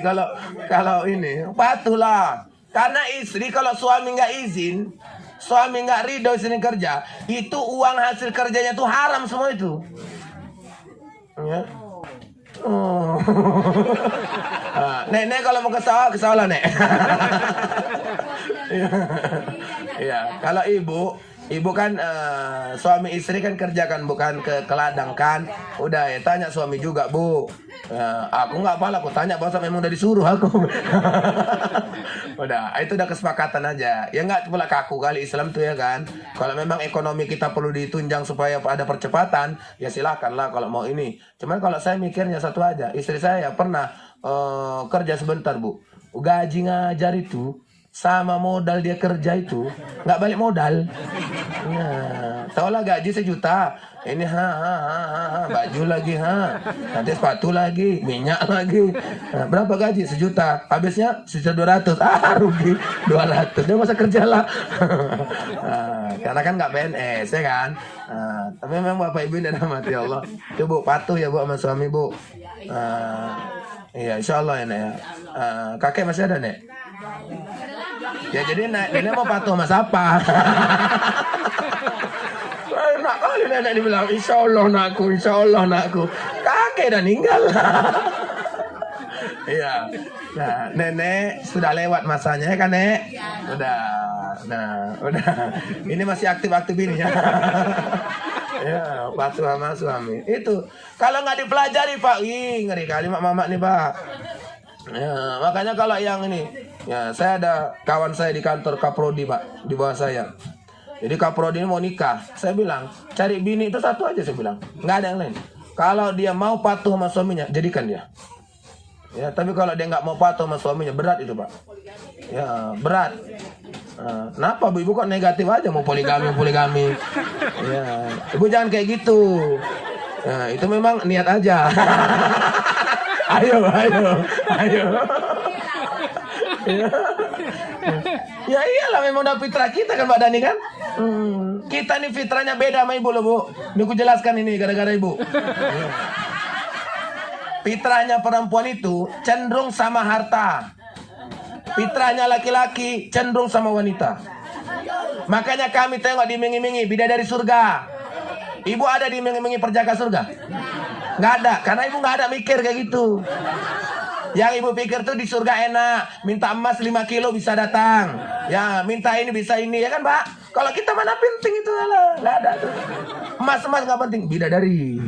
kalau ini patuhlah, karena istri kalau suami nggak izin, suami nggak ridho istri kerja, itu uang hasil kerjanya tuh haram semua itu. Ya. Oh. Nek kalau mau ke sawah lah nek. Ya, kalau ibu kan suami istri kan kerja kan, bukan ke ladang kan. Udah ya tanya suami juga bu. Aku nggak apa-apa, aku tanya bahasa memang udah disuruh aku. Udah, itu udah kesepakatan aja. Ya nggak pula kaku kali Islam tuh ya kan. Kalau memang ekonomi kita perlu ditunjang supaya ada percepatan, ya silakanlah kalau mau ini. Cuman kalau saya mikirnya satu aja, istri saya pernah kerja sebentar bu, gaji ngajar itu sama modal dia kerja itu nggak balik modal. Nah, tahulah gaji 1 juta, ini baju lagi nanti sepatu lagi, minyak lagi. Nah, berapa gaji? 1 juta, habisnya 1.200.000. Rugi 200. Dia masa kerja lah. Nah, karena kan nggak PNS ya kan. Tapi memang bapak ibu ini mati Allah. Itu bu patuh ya bu sama suami bu. Iya insya Allah ya nek ya. Kakek masih ada nek? Ya jadi nenek mau patuh sama siapa? Enak kali nenek dibilang insya Allah nakku. Kakek udah meninggal. Iya. Nah nenek sudah lewat masanya kan nek? Udah. Nah udah. Ini masih aktif ini ya. Ya, patuh sama suami. Itu kalau nggak dipelajari Pak, ngeri kali mak nih Pak. Ya, makanya kalau yang ini, ya saya ada kawan saya di kantor Kaprodi Pak, di bawah saya. Jadi Kaprodi ini mau nikah, saya bilang cari bini itu satu aja saya bilang, nggak ada yang lain. Kalau dia mau patuh sama suaminya, jadikan dia. Ya, tapi kalau dia nggak mau patuh sama suaminya, berat itu Pak. Ya, berat. Kenapa bu ibu kok negatif aja mau poligami? Ya, ibu jangan kayak gitu. Ya, itu memang niat aja. Ayo. Ya iyalah memang udah fitrah kita kan Mbak Dani kan. Kita nih fitrahnya beda sama ibu loh bu. Ini aku jelaskan ini gara-gara ibu. Fitrahnya perempuan itu cenderung sama harta. Fitrahnya laki-laki cenderung sama wanita. Makanya kami tengok diiming-imingi bidadari surga. Ibu ada diiming-imingi perjaka surga? Nggak ada, karena ibu nggak ada mikir kayak gitu. Yang ibu pikir tuh di surga enak, minta emas 5 kilo bisa datang. Ya, minta ini bisa ini ya kan Pak? Kalau kita mana penting itu lah, nggak ada tuh. Emas nggak penting, bidadari.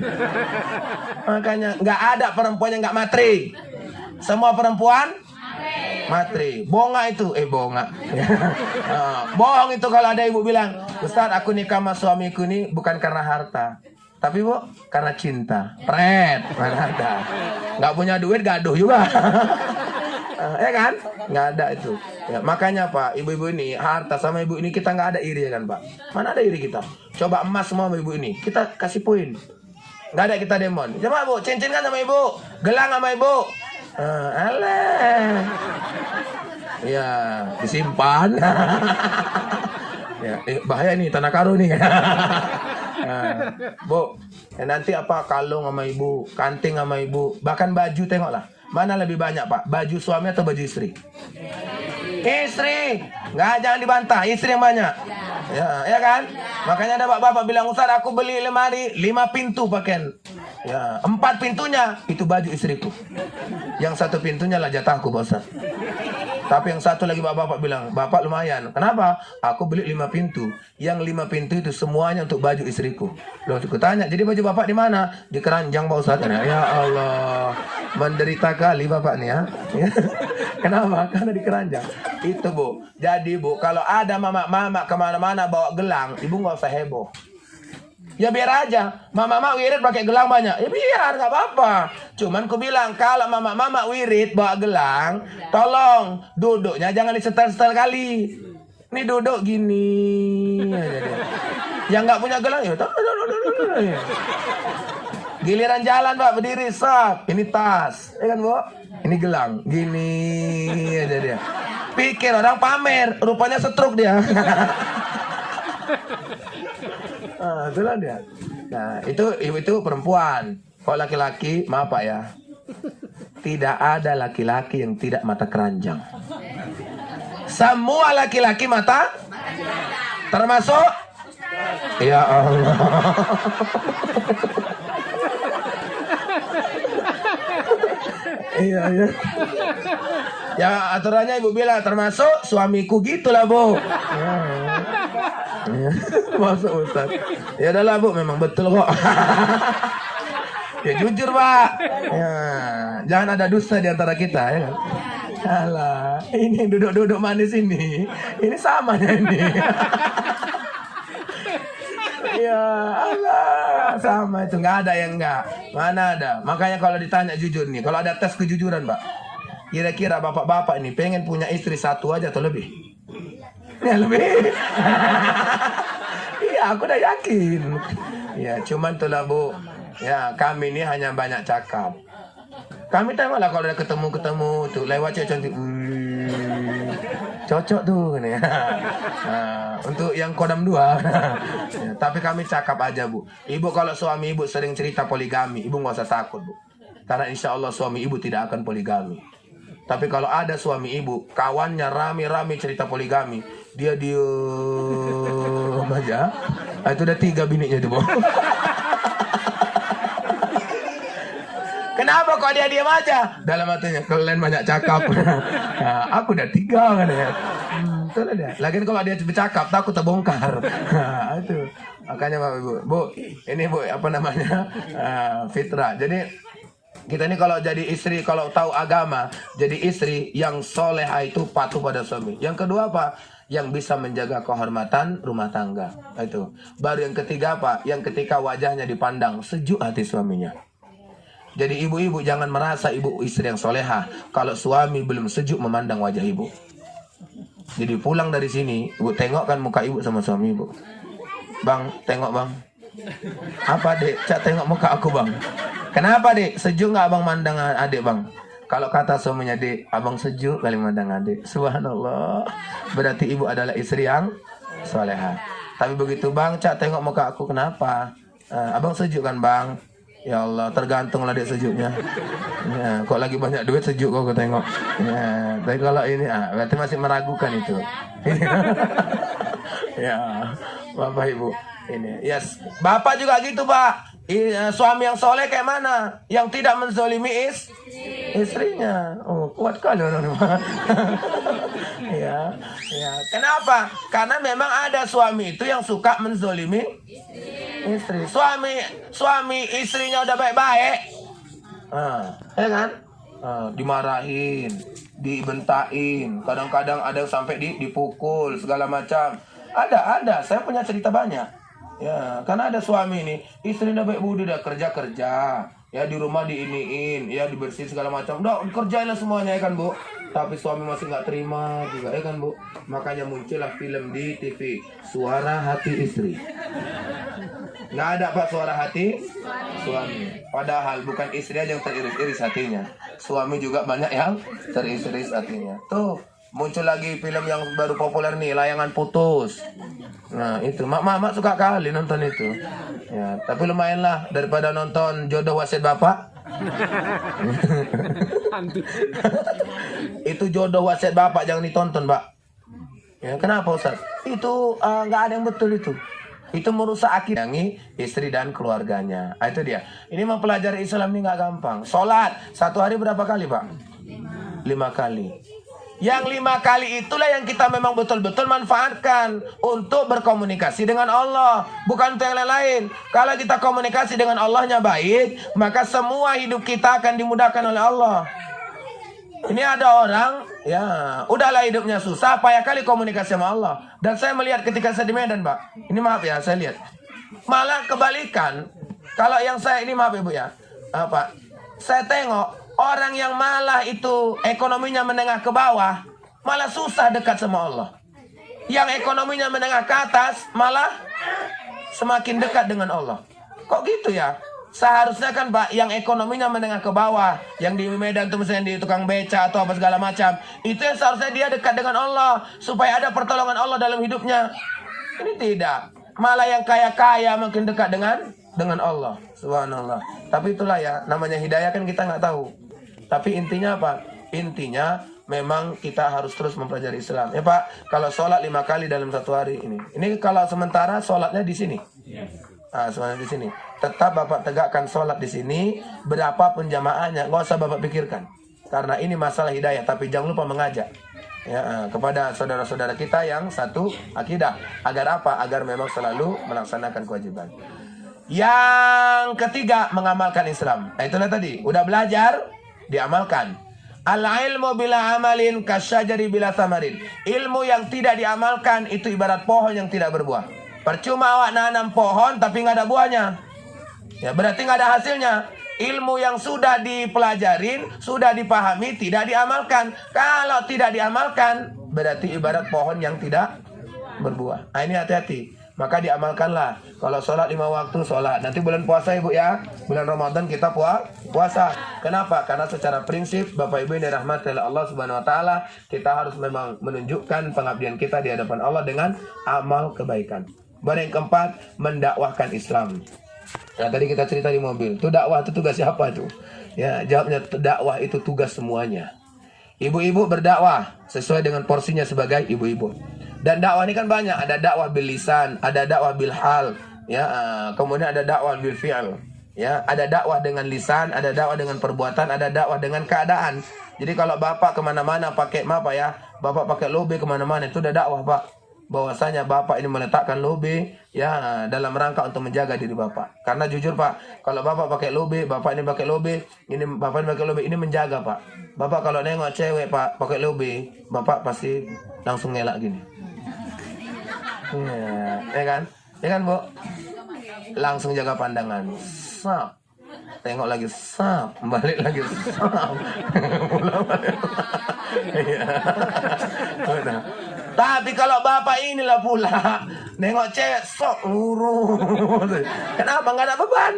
Makanya nggak ada perempuan yang nggak matri. Semua perempuan matri. Bonga itu, bonga. Bohong itu kalau ada ibu bilang, Ustaz aku nikah sama suamiku ini bukan karena harta. Tapi bu, karena cinta. Pret, mana ada. Nggak punya duit, gaduh juga. Ya kan? Nggak ada itu. Ya, makanya Pak, ibu-ibu ini, harta sama ibu ini kita nggak ada iri ya kan Pak? Mana ada iri kita? Coba emas semua sama ibu ini, kita kasih poin. Nggak ada kita demon. Coba bu, cincin kan sama ibu, gelang sama ibu. Ya, disimpan. Ya, bahaya nih tanah karo nih. Bu, nanti apa kalung sama ibu, kanting sama ibu, bahkan baju tengoklah. Mana lebih banyak Pak? Baju suami atau baju istri? Istri. Jangan dibantah, istri yang banyak. Ya kan? Makanya ada bapak-bapak bilang, Ustaz aku beli lemari 5 pintu pakaian. Ya, 4 pintunya itu baju istriku. Yang 1 pintunya lah jatahku Pak Ustaz. Tapi yang satu lagi bapak-bapak bilang, Bapak lumayan. Kenapa? Aku beli 5 pintu. Yang 5 pintu itu semuanya untuk baju istriku. Loh, aku tanya, jadi baju bapak di mana? Di keranjang Pak Ustaz. Ya Allah, menderita kali bapak nih ya. Kenapa? Karena di keranjang. Itu bu. Jadi bu, kalau ada mama kemana-mana bawa gelang, ibu nggak usah heboh. Ya biar aja, mama wirid pakai gelang banyak. Ya biar, nggak apa-apa. Cuman ku bilang kalau mama wirid bawa gelang, tolong duduknya jangan disetel-setel kali. Ini duduk gini. Yang nggak punya gelang ya. Giliran jalan Pak berdiri sap, ini tas, ya kan Bu? Ini gelang, gini aja dia. Pikir orang pamer, rupanya stroke dia. Itulah dia. Nah itu perempuan. Kalau laki-laki, maaf Pak ya, tidak ada laki-laki yang tidak mata keranjang. Semua laki-laki mata, termasuk, ya Allah. Iya. Ya aturannya ibu bilang termasuk suamiku gitulah Bu. Ya. Masuk Ustaz. Ya udahlah Bu, memang betul kok. Ya jujur Pak. Ya, jangan ada dusta di antara kita ya kan. Alah, ini duduk-duduk manis ini samanya ini. Ya Allah, sama itu, nggak ada yang nggak. Mana ada. Makanya kalau ditanya jujur nih, kalau ada tes kejujuran Pak, kira-kira bapak-bapak ini pengen punya istri satu aja atau lebih? Ya lebih. Iya, aku udah yakin. Ya cuman itulah Bu. Ya kami ini hanya banyak cakap. Kami tengoklah kalau udah ketemu tuh lewat cewek cantik. Cocok tuh kan ya. Untuk yang kodam 2. Ya, tapi kami cakap aja Bu. Ibu kalau suami ibu sering cerita poligami, ibu nggak usah takut Bu. Karena insya Allah suami ibu tidak akan poligami. Tapi kalau ada suami ibu, kawannya rame-rame cerita poligami, dia diem aja. Itu udah 3 bininya tuh Bu. Kenapa kok dia diam aja? Dalam hatinya, kalian banyak cakap. Nah, aku udah 3 kan ya. Itulah dia. Lagian kalau dia bercakap, takut terbongkar. Nah, itu. Makanya Bapak Ibu. Bu, ini Bu, apa namanya? Fitrah. Jadi, kita ini kalau jadi istri, kalau tahu agama, jadi istri yang soleha itu patuh pada suami. Yang kedua apa? Yang bisa menjaga kehormatan rumah tangga. Itu. Baru yang ketiga apa? Yang ketika wajahnya dipandang, sejuk hati suaminya. Jadi ibu-ibu jangan merasa ibu istri yang soleha kalau suami belum sejuk memandang wajah ibu. Jadi pulang dari sini, ibu tengokkan muka ibu sama suami ibu. Bang, tengok bang. Apa dek? Cak tengok muka aku bang. Kenapa dek? Sejuk nggak abang mandang adik bang? Kalau kata suaminya dek, abang sejuk kali mandang adik. Subhanallah. Berarti ibu adalah istri yang soleha. Tapi begitu bang, Cak tengok muka aku kenapa? Abang sejuk kan bang? Ya Allah, tergantung lah dia sejuknya. Ya, kok lagi banyak duit sejuk kok tengok. Ya, tapi kalau ini, berarti masih meragukan itu. Ya, Bapak Ibu, ini. Yes, Bapak juga gitu Pak. Suami yang soleh kayak mana? Yang tidak menzolimi istrinya. Oh, kuat kali orang ini. Ya. Kenapa? Karena memang ada suami itu yang suka menzolimi istri. Suami istrinya udah baik-baik, ya kan? Dimarahin, dibentain, kadang-kadang ada yang sampai dipukul segala macam. Ada. Saya punya cerita banyak. Ya, karena ada suami ini, istrinya baik budi, udah kerja, ya di rumah diiniin, ya dibersihin segala macam, udah kerjain lah semuanya ya kan Bu. Tapi suami masih nggak terima juga ya kan Bu. Makanya muncullah film di TV, Suara Hati Istri. Nggak ada Pak suara hati suami. Padahal bukan istri aja yang teriris-iris hatinya, suami juga banyak yang teriris-iris hatinya. Tuh muncul lagi film yang baru populer nih, Layangan Putus. Nah itu mak suka kali nonton itu. Ya, tapi lumayan lah daripada nonton Jodoh Wasiat Bapak. Itu Jodoh Wasiat Bapak jangan ditonton Pak. Ya kenapa Ustaz? Itu nggak ada yang betul itu. Itu merusak akidah istri dan keluarganya. Itu dia. Ini mempelajari Islam ini nggak gampang. Sholat 1 hari berapa kali Pak? 5 kali. Yang 5 kali itulah yang kita memang betul-betul manfaatkan untuk berkomunikasi dengan Allah, bukan untuk yang lain. Kalau kita komunikasi dengan Allahnya baik, maka semua hidup kita akan dimudahkan oleh Allah. Ini ada orang, ya udahlah hidupnya susah, payah kali komunikasi sama Allah. Dan saya melihat ketika saya di Medan Pak, ini maaf ya saya lihat, malah kebalikan. Kalau yang saya ini maaf Ibu ya, Pak, saya tengok orang yang malah itu ekonominya menengah ke bawah, malah susah dekat sama Allah. Yang ekonominya menengah ke atas, malah semakin dekat dengan Allah. Kok gitu ya? Seharusnya kan Pak, yang ekonominya menengah ke bawah, yang di Medan tuh misalnya di tukang beca atau apa segala macam, itu yang seharusnya dia dekat dengan Allah, supaya ada pertolongan Allah dalam hidupnya. Ini tidak. Malah yang kaya-kaya makin dekat dengan Allah. Subhanallah. Tapi itulah ya, namanya hidayah kan kita nggak tahu. Tapi intinya apa? Intinya memang kita harus terus mempelajari Islam. Ya Pak, kalau sholat 5 kali dalam satu hari ini. Ini kalau sementara sholatnya di sini. Sholatnya di sini. Tetap Bapak tegakkan sholat di sini. Berapapun jamaahnya, nggak usah Bapak pikirkan. Karena ini masalah hidayah. Tapi jangan lupa mengajak ya, kepada saudara-saudara kita yang satu akidah. Agar apa? Agar memang selalu melaksanakan kewajiban. Yang ketiga, mengamalkan Islam. Nah, itulah tadi. Udah belajar, diamalkan. Al-ilmu bila amalin kasyajari bila samarin. Ilmu yang tidak diamalkan itu ibarat pohon yang tidak berbuah. Percuma awak nanam pohon tapi nggak ada buahnya. Ya berarti nggak ada hasilnya. Ilmu yang sudah dipelajarin, sudah dipahami, tidak diamalkan. Kalau tidak diamalkan, berarti ibarat pohon yang tidak berbuah. Nah, ini hati-hati. Maka diamalkanlah. Kalau sholat 5 waktu sholat. Nanti bulan puasa Ibu ya. Bulan Ramadan kita puasa. Kenapa? Karena secara prinsip Bapak Ibu yang dirahmati oleh Allah Subhanahu Wa Taala, kita harus memang menunjukkan pengabdian kita di hadapan Allah dengan amal kebaikan. Baru yang keempat, mendakwahkan Islam. Nah tadi kita cerita di mobil. Itu dakwah itu tugas siapa itu? Ya jawabnya, dakwah itu tugas semuanya. Ibu-ibu berdakwah sesuai dengan porsinya sebagai ibu-ibu. Dan dakwah ini kan banyak, ada dakwah bil lisan, ada dakwah bil hal, ya, kemudian ada dakwah bil fi'l, ya, ada dakwah dengan lisan, ada dakwah dengan perbuatan, ada dakwah dengan keadaan. Jadi kalau Bapak kemana-mana pakai apa ya, Bapak pakai lobe kemana-mana, itu udah dakwah Pak. Bahwasanya Bapak ini meletakkan lobe ya dalam rangka untuk menjaga diri Bapak. Karena jujur Pak, kalau Bapak pakai lobe, Bapak ini pakai lobe, ini Bapak ini pakai lobe, ini menjaga Pak. Bapak kalau nengok cewek Pak pakai lobe, Bapak pasti langsung ngelak gini. Ya kan? Ya kan Bu? Langsung jaga pandangan. Sap. Tengok lagi, sap. Balik lagi, sap. Tapi kalau Bapak inilah pula nengok cewek, sok lurus. Kenapa? Nggak ada beban.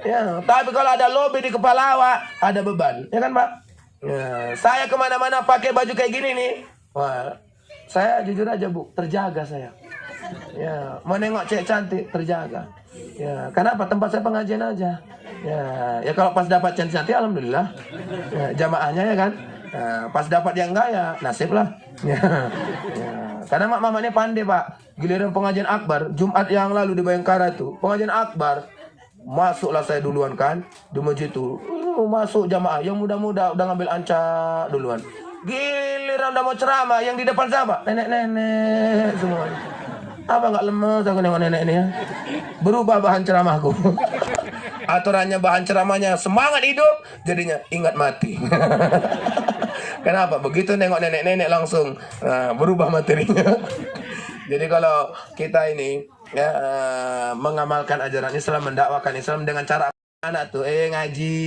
Ya. Tapi kalau ada lobe di kepala awak, ada beban. Ya kan Pak? Ya. Saya kemana-mana pakai baju kayak gini nih. Wah, saya jujur aja Bu, terjaga saya. Ya, mau nengok cewek cantik terjaga. Ya, kenapa? Tempat saya pengajian aja. Ya kalau pas dapat cantik alhamdulillah. Ya, jamaahnya ya kan. Ya, pas dapat yang enggak ya nasib lah. Ya. Karena mama ini pandai Pak. Giliran pengajian akbar Jumat yang lalu di Bayangkara itu, pengajian akbar, masuklah saya duluan kan di masjid itu. Masuk jamaah yang muda-muda udah ngambil anca duluan. Giliran udah mau ceramah, yang di depan siapa? Nenek-nenek semua. Apa nggak lemes aku nengok nenek ini ya? Berubah bahan ceramahku. Aturannya bahan ceramahnya semangat hidup, jadinya ingat mati. Kenapa? Begitu nengok nenek-nenek langsung berubah materinya. Jadi kalau kita ini ya mengamalkan ajaran Islam, mendakwakan Islam dengan cara anak tuh ngaji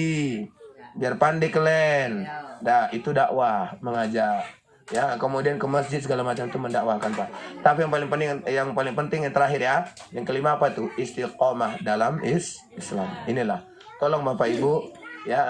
biar pandai kalian. Nah, itu dakwah, mengajak. Ya, kemudian ke masjid segala macam itu mendakwahkan Pak. Tapi yang paling penting yang terakhir ya, yang kelima apa tuh? Istiqomah dalam Islam. Inilah. Tolong Bapak Ibu ya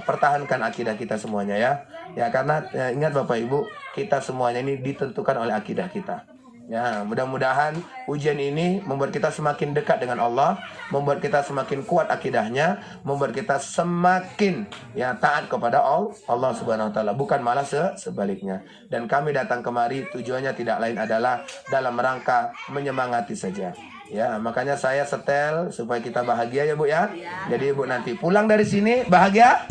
pertahankan akidah kita semuanya ya. Ya karena ingat Bapak Ibu, kita semuanya ini ditentukan oleh akidah kita. Ya, mudah-mudahan ujian ini membuat kita semakin dekat dengan Allah, membuat kita semakin kuat akidahnya, membuat kita semakin ya taat kepada Allah Subhanahu wa taala, bukan malah sebaliknya. Dan kami datang kemari tujuannya tidak lain adalah dalam rangka menyemangati saja. Ya, makanya saya setel supaya kita bahagia ya Bu ya. Jadi Ibu nanti pulang dari sini bahagia?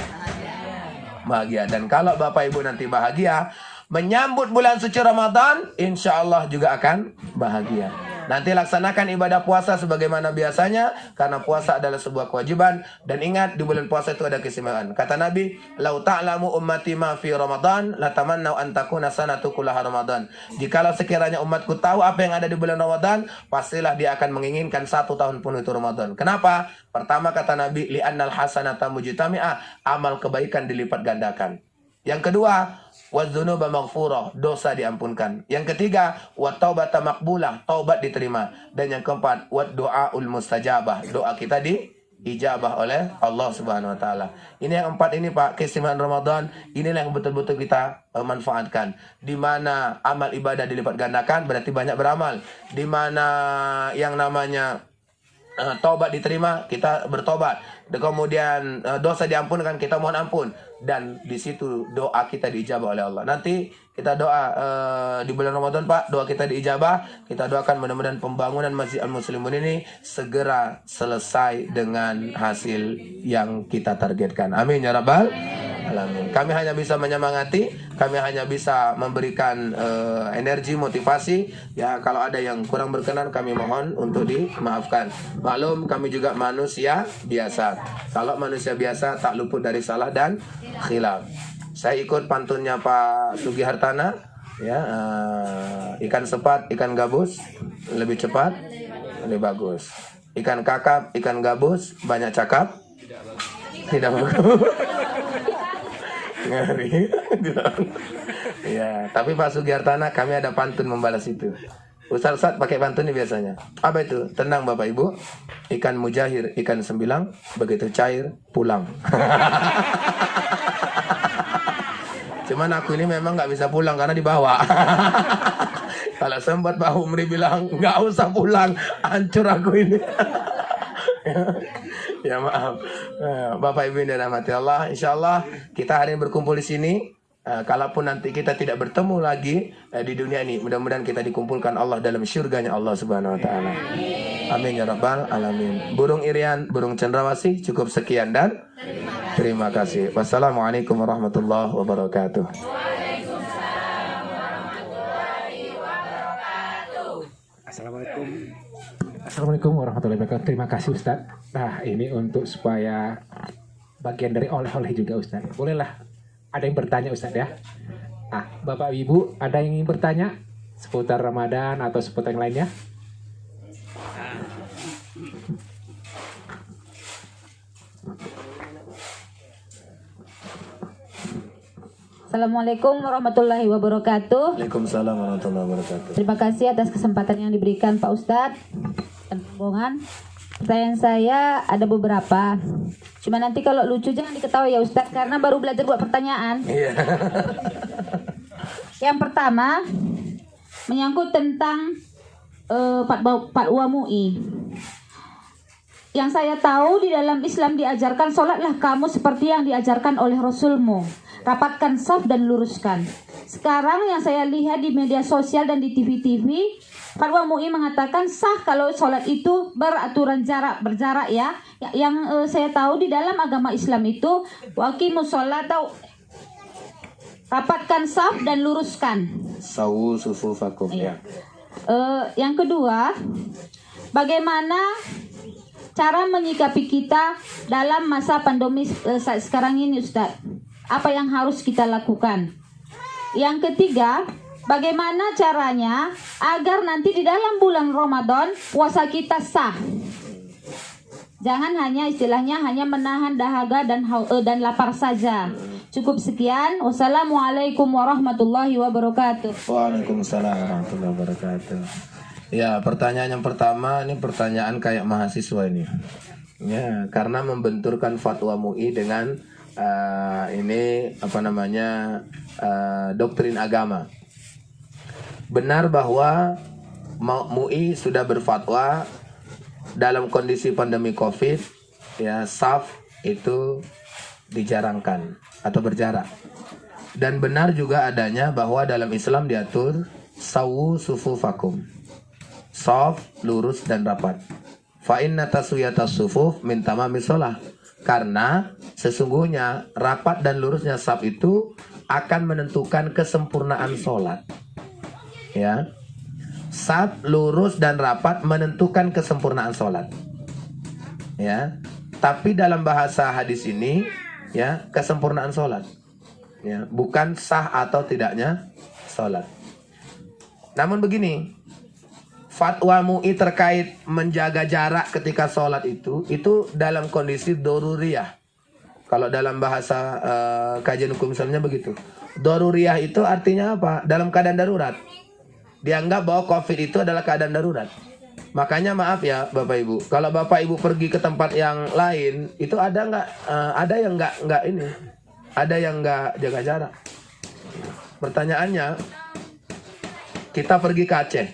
Bahagia. Dan kalau Bapak Ibu nanti bahagia menyambut bulan suci Ramadan, insya Allah juga akan bahagia. Nanti laksanakan ibadah puasa sebagaimana biasanya, karena puasa adalah sebuah kewajiban. Dan ingat, di bulan puasa itu ada keistimewaan. Kata Nabi, "Lau ta'lamu ummati ma fi Ramadan, latamannau an takuna sanatu kullaha Ramadan." Jikalau sekiranya umatku tahu apa yang ada di bulan Ramadan, pastilah dia akan menginginkan 1 tahun penuh itu Ramadan. Kenapa? Pertama kata Nabi, li'annal hasanata mujtami'ah, amal kebaikan dilipat gandakan. Yang kedua, wadzunuba maghfurah, dosa diampunkan. Yang ketiga, wat taubata maqbulah, taubat diterima. Dan yang keempat, wad du'aul mustajabah, doa kita diijabah oleh Allah Subhanahu wa taala. Ini yang empat ini Pak, keistimewaan Ramadan, inilah yang betul-betul kita manfaatkan. Di mana amal ibadah dilipat gandakan, berarti banyak beramal. Di mana yang namanya taubat diterima, kita bertobat. Dan kemudian dosa diampunkan, kita mohon ampun. Dan di situ doa kita diijabah oleh Allah. Nanti kita doa di bulan Ramadan Pak, doa kita diijabah. Kita doakan mudah-mudahan pembangunan Masjid Al-Muslimun ini segera selesai dengan hasil yang kita targetkan. Amin ya rabbal alamin. Kami hanya bisa menyemangati, kami hanya bisa memberikan energi, motivasi. Ya, kalau ada yang kurang berkenan kami mohon untuk dimaafkan. Maklum kami juga manusia biasa. Kalau manusia biasa tak luput dari salah dan khilaf. Saya ikut pantunnya Pak Sugi Hartana, ya, ikan sepat, ikan gabus lebih cepat, lebih bagus. Ikan kakap, ikan gabus banyak cakap, tidak bagus. Ngeri. Ya, tapi Pak Sugi Hartana kami ada pantun membalas itu. Ustaz pakai pantun ini biasanya. Apa itu? Tenang Bapak Ibu. Ikan mujahir, ikan sembilang, begitu cair pulang. Cuman aku ini memang nggak bisa pulang karena dibawa. Kalau sempat Pak Umri bilang nggak usah pulang, hancur aku ini. Ya maaf, Bapak Ibu yang dirahmati Allah. Insya Allah kita hari ini berkumpul di sini. Kalaupun nanti kita tidak bertemu lagi di dunia ini, mudah-mudahan kita dikumpulkan Allah dalam syurganya Allah Subhanahu Wa Taala. Amin ya rabbal alamin. Burung Irian, burung cendrawasih, cukup sekian dan terima kasih. Wassalamualaikum warahmatullahi wabarakatuh.
Assalamualaikum.
Assalamualaikum warahmatullahi wabarakatuh. Terima kasih Ustadz. Nah ini untuk supaya bagian dari oleh-oleh juga Ustadz. Bolehlah ada yang bertanya Ustadz ya. Ah, Bapak Ibu ada yang ingin bertanya seputar Ramadan atau seputar yang lainnya?
Assalamualaikum warahmatullahi wabarakatuh.
Waalaikumsalam warahmatullahi wabarakatuh.
Terima kasih atas kesempatan yang diberikan Pak Ustadz dan rombongan. Pertanyaan saya ada beberapa. Cuma nanti kalau lucu jangan diketahui ya Ustadz, karena baru belajar buat pertanyaan.
Iya.
Yang pertama menyangkut tentang fatwa MUI. Yang saya tahu di dalam Islam diajarkan sholatlah kamu seperti yang diajarkan oleh Rasulmu. Rapatkan saf dan luruskan. Sekarang yang saya lihat di media sosial dan di TV-TV, fatwa MUI mengatakan sah kalau sholat itu beraturan berjarak ya. Yang saya tahu di dalam agama Islam itu waqimus sholat atau rapatkan saf dan luruskan.
Sawu sufufakum ya.
Yang kedua, bagaimana cara menyikapi kita dalam masa pandemi saat sekarang ini Ustaz? Apa yang harus kita lakukan? Yang ketiga, bagaimana caranya agar nanti di dalam bulan Ramadan puasa kita sah? Jangan hanya istilahnya hanya menahan dahaga dan lapar saja. Cukup sekian. Wassalamualaikum warahmatullahi wabarakatuh.
Waalaikumsalam warahmatullahi wabarakatuh. Ya, pertanyaan yang pertama ini pertanyaan kayak mahasiswa ini. Ya, karena membenturkan fatwa MUI dengan doktrin agama. Benar bahwa MUI sudah berfatwa dalam kondisi pandemi COVID, ya, saf itu dijarangkan atau berjarak. Dan benar juga adanya bahwa dalam Islam diatur sawu sufufakum, saf lurus dan rapat. Fa inna taswiyatas sufuf min tamamis shalah. Karena sesungguhnya rapat dan lurusnya saf itu akan menentukan kesempurnaan sholat. Ya, saf lurus dan rapat menentukan kesempurnaan sholat. Ya, tapi dalam bahasa hadis ini, ya, kesempurnaan sholat. Ya, bukan sah atau tidaknya sholat. Namun begini, fatwa MUI terkait menjaga jarak ketika sholat itu dalam kondisi doruriyah. Kalau dalam bahasa kajian hukum misalnya begitu. Daruriyah itu artinya apa? Dalam keadaan darurat. Dianggap bahwa COVID itu adalah keadaan darurat. Makanya maaf ya Bapak Ibu, kalau Bapak Ibu pergi ke tempat yang lain, itu ada nggak? Ada yang nggak ini, ada yang nggak jaga jarak. Pertanyaannya, kita pergi ke Aceh.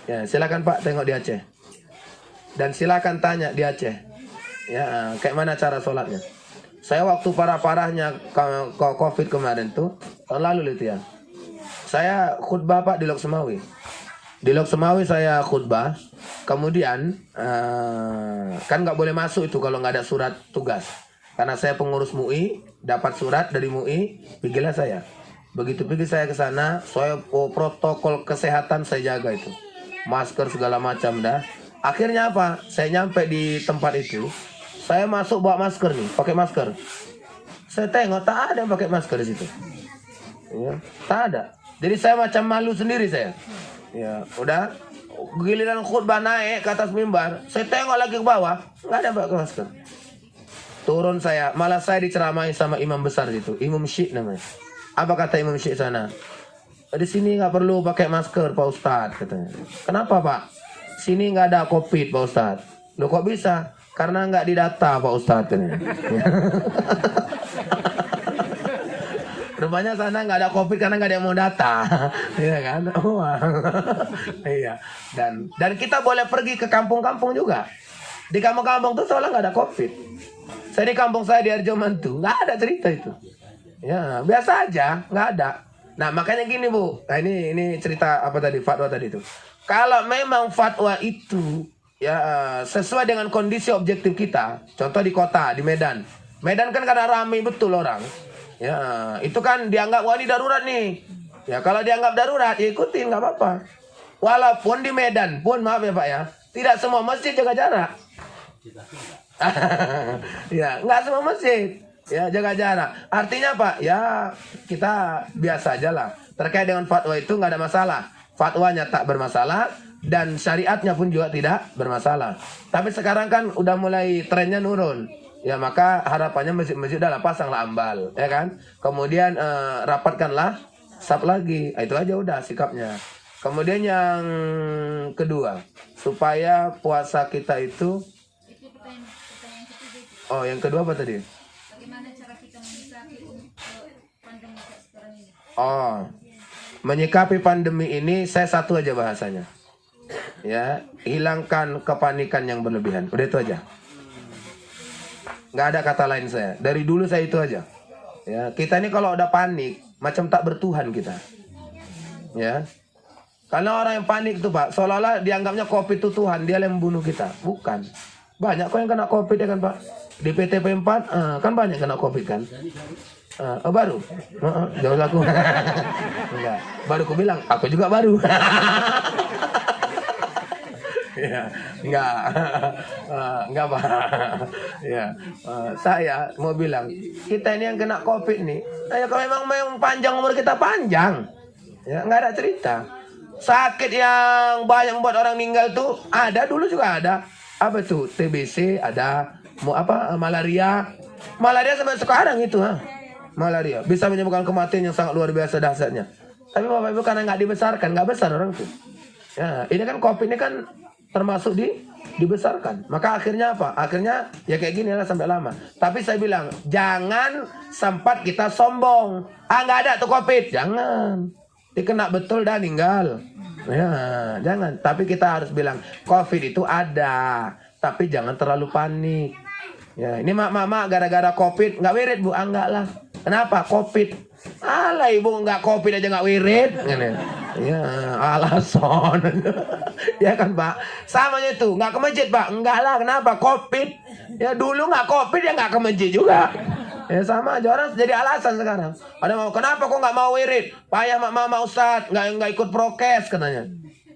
Ya, silakan Pak tengok di Aceh. Dan silakan tanya di Aceh. Ya, kayak mana cara sholatnya? Saya waktu parah-parahnya COVID kemarin tuh, tahun lalu itu ya. Saya khutbah Pak di Lok Semawi. Di Lok Semawi saya khutbah. Kemudian kan nggak boleh masuk itu kalau nggak ada surat tugas. Karena saya pengurus MUI, dapat surat dari MUI, pergilah saya. Begitu pergi saya ke sana, saya protokol kesehatan saya jaga itu. Masker segala macam dah. Akhirnya apa? Saya nyampe di tempat itu. Saya masuk bawa masker nih, pakai masker. Saya tengok tak ada yang pakai masker di situ. Ya, tak ada. Jadi saya macam malu sendiri saya. Ya, udah giliran khutbah naik ke atas mimbar, saya tengok lagi ke bawah, nggak ada yang pakai masker. Turun saya, malah saya diceramai sama imam besar itu, Imam Syekh namanya. Apa kata Imam Syekh sana? Di sini nggak perlu pakai masker Pak Ustadz katanya. Kenapa Pak? Sini nggak ada COVID Pak Ustadz. Loh kok bisa? Karena nggak didata Pak Ustadz. Rupanya sana nggak ada COVID karena nggak ada yang mau data. Iya kan? Iya. Dan kita boleh pergi ke kampung-kampung juga. Di kampung-kampung tuh seolah nggak ada COVID. Saya di kampung saya di Arjomantu nggak ada cerita itu. Ya biasa aja, nggak ada. Nah makanya gini Bu. Nah, ini cerita apa tadi, fatwa tadi itu. Kalau memang fatwa itu ya sesuai dengan kondisi objektif kita, contoh di kota, di Medan. Medan kan karena ramai betul orang. Ya, itu kan dianggap wah ini darurat nih. Ya, kalau dianggap darurat ya ikutin nggak apa-apa. Walaupun di Medan pun maaf ya Pak ya, tidak semua masjid jaga jarak. Ya, nggak semua masjid ya jaga jarak. Artinya Pak, ya kita biasa aja lah. Terkait dengan fatwa itu nggak ada masalah. Fatwanya tak bermasalah. Dan syariatnya pun juga tidak bermasalah. Tapi sekarang kan udah mulai trennya nurun. Ya maka harapannya masjid-masjid udah pasanglah ambal, ya kan. Kemudian rapatkanlah saf lagi. Itu aja udah sikapnya. Kemudian yang kedua, supaya puasa kita itu. Oh yang kedua apa tadi? Bagaimana cara kita menyikapi pandemi sekarang ini? Oh, menyikapi pandemi ini saya satu aja bahasanya. Ya, hilangkan kepanikan yang berlebihan. Udah itu aja. Nggak ada kata lain saya. Dari dulu saya itu aja. Ya, kita ini kalau udah panik, macam tak bertuhan kita. Ya, karena orang yang panik itu Pak, seolah-olah dianggapnya COVID itu Tuhan, dia yang membunuh kita. Bukan. Banyak kok yang kena COVID ya kan Pak. Di PTP 4 kan banyak kena COVID kan. Oh baru? Jauh aku. Enggak. Baru aku bilang, aku juga baru. Ya, enggak Pak. Ya, saya mau bilang kita ini yang kena COVID nih. Ya kalau memang panjang umur kita panjang, ya nggak ada cerita. Sakit yang banyak membuat orang meninggal tuh ada dulu juga ada. Apa tuh? TBC ada, malaria sampai sekarang itu malaria bisa menyebabkan kematian yang sangat luar biasa dahsyatnya. Tapi Bapak Ibu karena nggak dibesarkan, nggak besar orang tuh. Ya, ini kan COVID ini kan termasuk dibesarkan. Maka akhirnya apa? Akhirnya ya kayak gini lah sampai lama. Tapi saya bilang, jangan sempat kita sombong. Nggak ada tuh COVID. Jangan. Dikena betul dah meninggal. Ya, jangan. Tapi kita harus bilang, COVID itu ada. Tapi jangan terlalu panik. Ya, ini mak gara-gara COVID nggak wirid Bu. Enggak lah. Kenapa? COVID. Alah ibu nggak COVID aja nggak wirid. Ya, alasan. Ya kan Pak. Samanya itu nggak ke masjid Pak. Enggak lah. Kenapa? COVID. Ya dulu nggak COVID ya nggak ke masjid juga. Ya sama aja orang jadi alasan sekarang. Ada mau kenapa kok nggak mau wirid? Payah mama Ustadz nggak ikut prokes katanya.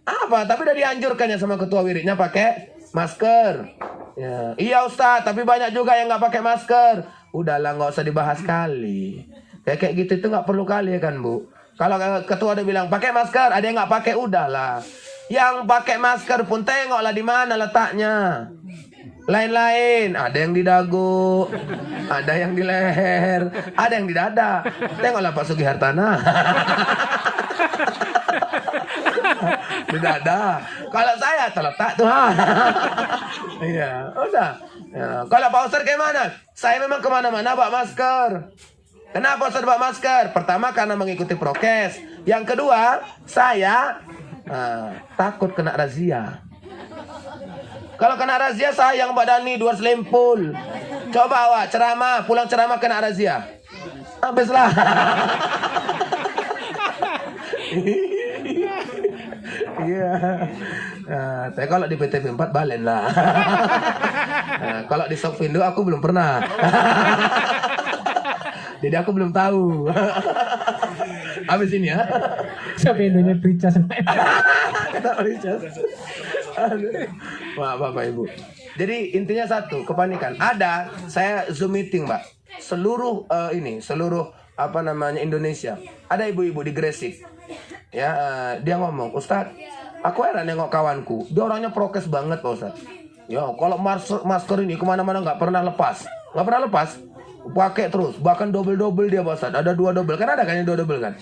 Apa? Tapi udah dianjurkan ya sama ketua wiridnya pakai masker. Ya, iya Ustadz. Tapi banyak juga yang nggak pakai masker. Udahlah nggak usah dibahas kali. Kayak gitu itu nggak perlu kali ya kan Bu. Kalau ketua udah bilang pakai masker, ada yang nggak pakai udahlah. Yang pakai masker pun tengoklah di mana letaknya. lain-lain, ada yang di dagu, ada yang di leher, ada yang di dada. Tengoklah Pak Sugi Hartana. Di dada. Kalau saya terletak tuh. Iya, udah. Ya. Kalau Pak Ustadz kayak mana? Saya memang kemana-mana bawa masker. Kenapa Ustadz bawa masker? Pertama karena mengikuti prokes. Yang kedua, saya takut kena razia. Kalau kena razia sayang Mbak Dani 2 selempul. Coba awak ceramah, pulang ceramah kena razia. Habislah. Iya. Tapi kalau di PTV 4 balen lah. Kalau di Sokvindo aku belum pernah. Jadi aku belum tahu. Habis ini ya.
Sampai Indonya Prica sama.
Kata Prica. Maaf Bapak Ibu. Jadi intinya satu, kepanikan. Ada, saya Zoom meeting, Mbak. Seluruh Indonesia. Ada ibu-ibu di Gresik. Ya, dia ngomong, "Ustadz, aku heran nengok kawanku. Dia orangnya prokes banget, Pak Ustadz. Ya, kalau masker ini kemana-mana nggak pernah lepas. Nggak pernah lepas. Pakai terus. Bahkan double dia, Pak Ustadz. Ada 2 double. Kan ada kan yang 2 double kan?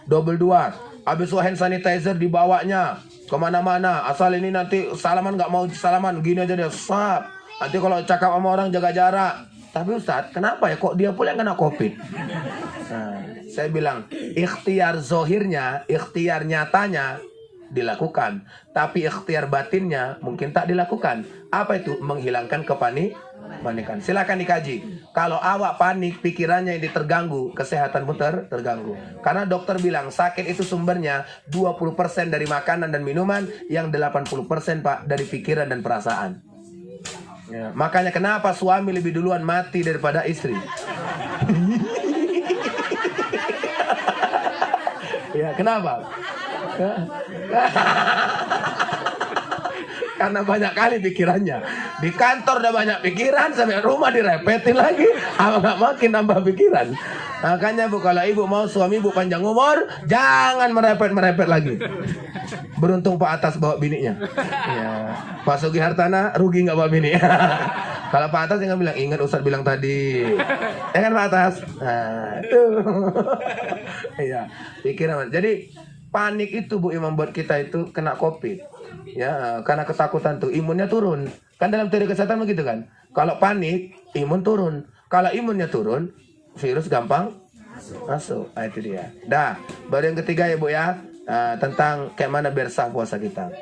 Double 2. Habis itu hand sanitizer dibawanya kemana-mana. Asal ini nanti salaman nggak mau salaman, gini aja dia sap. Nanti kalau cakap sama orang jaga jarak. Tapi Ustadz, kenapa ya kok dia pula yang kena COVID? Nah, saya bilang, ikhtiar zohirnya, ikhtiar nyatanya dilakukan. Tapi ikhtiar batinnya mungkin tak dilakukan. Apa itu? Menghilangkan kepanikan. Silakan dikaji. Kalau awak panik, pikirannya ini terganggu, kesehatan pun terganggu. Karena dokter bilang sakit itu sumbernya 20% dari makanan dan minuman, yang 80% Pak dari pikiran dan perasaan. Ya, makanya kenapa suami lebih duluan mati daripada istri? Ya, kenapa? Karena banyak kali pikirannya. Di kantor udah banyak pikiran, sampai rumah direpetin lagi. Nggak makin nambah pikiran. Makanya Bu, kalau ibu mau suami ibu panjang umur, jangan merepet lagi. Beruntung Pak Atas bawa bininya. Ya. Pak Sugi Hartana rugi nggak bawa bini. Kalau Pak Atas jangan bilang, ingat Ustadz bilang tadi. Ya kan Pak Atas? Nah, itu. Iya, pikiran. Jadi panik itu Bu yang membuat kita itu kena COVID. Ya, karena ketakutan tuh imunnya turun. Kan dalam teori kesehatan begitu kan. Kalau panik, imun turun. Kalau imunnya turun, virus gampang masuk. Nah, itu dia. Dah, baru yang ketiga ya Bu ya. Tentang kayak mana biar sah puasa kita.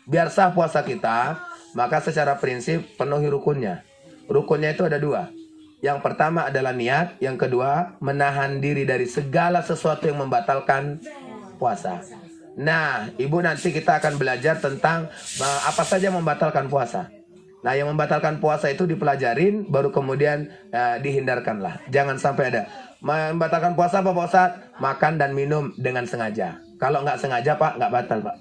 Biar sah puasa kita, maka secara prinsip penuhi rukunnya. Rukunnya itu ada 2. Yang pertama adalah niat, yang kedua menahan diri dari segala sesuatu yang membatalkan puasa. Nah, Ibu nanti kita akan belajar tentang apa saja yang membatalkan puasa. Nah, yang membatalkan puasa itu dipelajarin, baru kemudian dihindarkanlah. Jangan sampai ada. Membatalkan puasa apa Pak Ustadz? Makan dan minum dengan sengaja. Kalau nggak sengaja Pak, nggak batal Pak.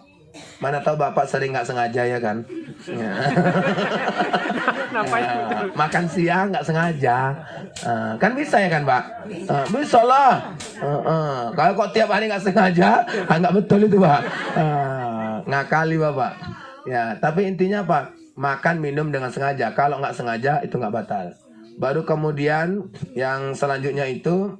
Mana tahu Bapak sering nggak sengaja ya kan? Ya. Makan siang nggak sengaja, kan bisa ya kan Pak? Bisa lah. Kalau kok tiap hari nggak sengaja, nggak betul itu Pak. Ngakali Bapak. Ya, tapi intinya Pak, makan minum dengan sengaja. Kalau nggak sengaja itu nggak batal. Baru kemudian yang selanjutnya itu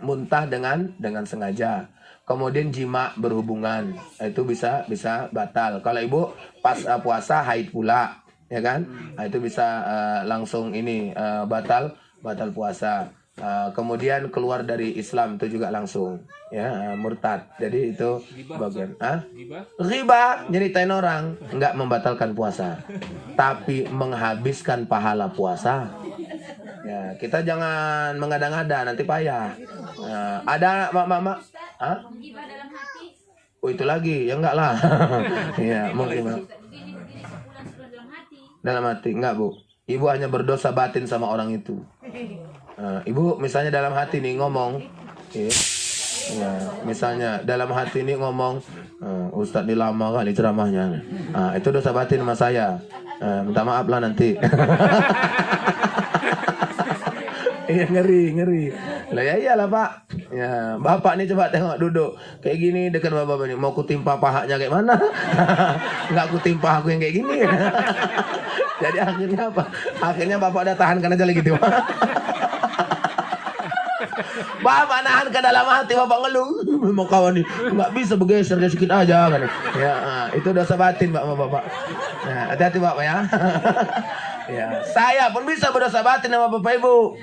muntah dengan sengaja. Kemudian jima berhubungan, itu bisa batal. Kalau Ibu pas puasa haid pula, ya kan? Nah, itu bisa langsung ini batal puasa. Kemudian keluar dari Islam itu juga langsung, ya, murtad. Jadi itu bagian. Riba, nyeritain orang, nggak membatalkan puasa, tapi menghabiskan pahala puasa. Ya, kita jangan mengada-ngada, nanti payah. Ada mama. Oh itu lagi, ya enggak lah. Ya, mungkin dalam hati enggak Bu. Ibu hanya berdosa batin sama orang itu. Ibu misalnya dalam hati nih ngomong, ya, misalnya dalam hati ini ngomong, Ustadz ini lama kali ceramahnya. Itu dosa batin sama saya. Minta maaf lah nanti. Iya, ngeri. Lah ya iyalah Pak. Ya, Bapak nih coba tengok duduk kayak gini dekat Bapak ini. Mau kutimpa pahanya kayak mana? Enggak kutimpa aku yang kayak gini. Jadi akhirnya apa? Akhirnya bapak udah tahankan aja lagi tuh. Bapak nahan ke dalam hati, bapak ngeluh, memang kawan nih nggak bisa bergeser sedikit aja kan. Ya, itu dosa batin bapak. Nah, hati-hati bapak ya. Ya, saya pun bisa berdosa batin sama bapak ibu.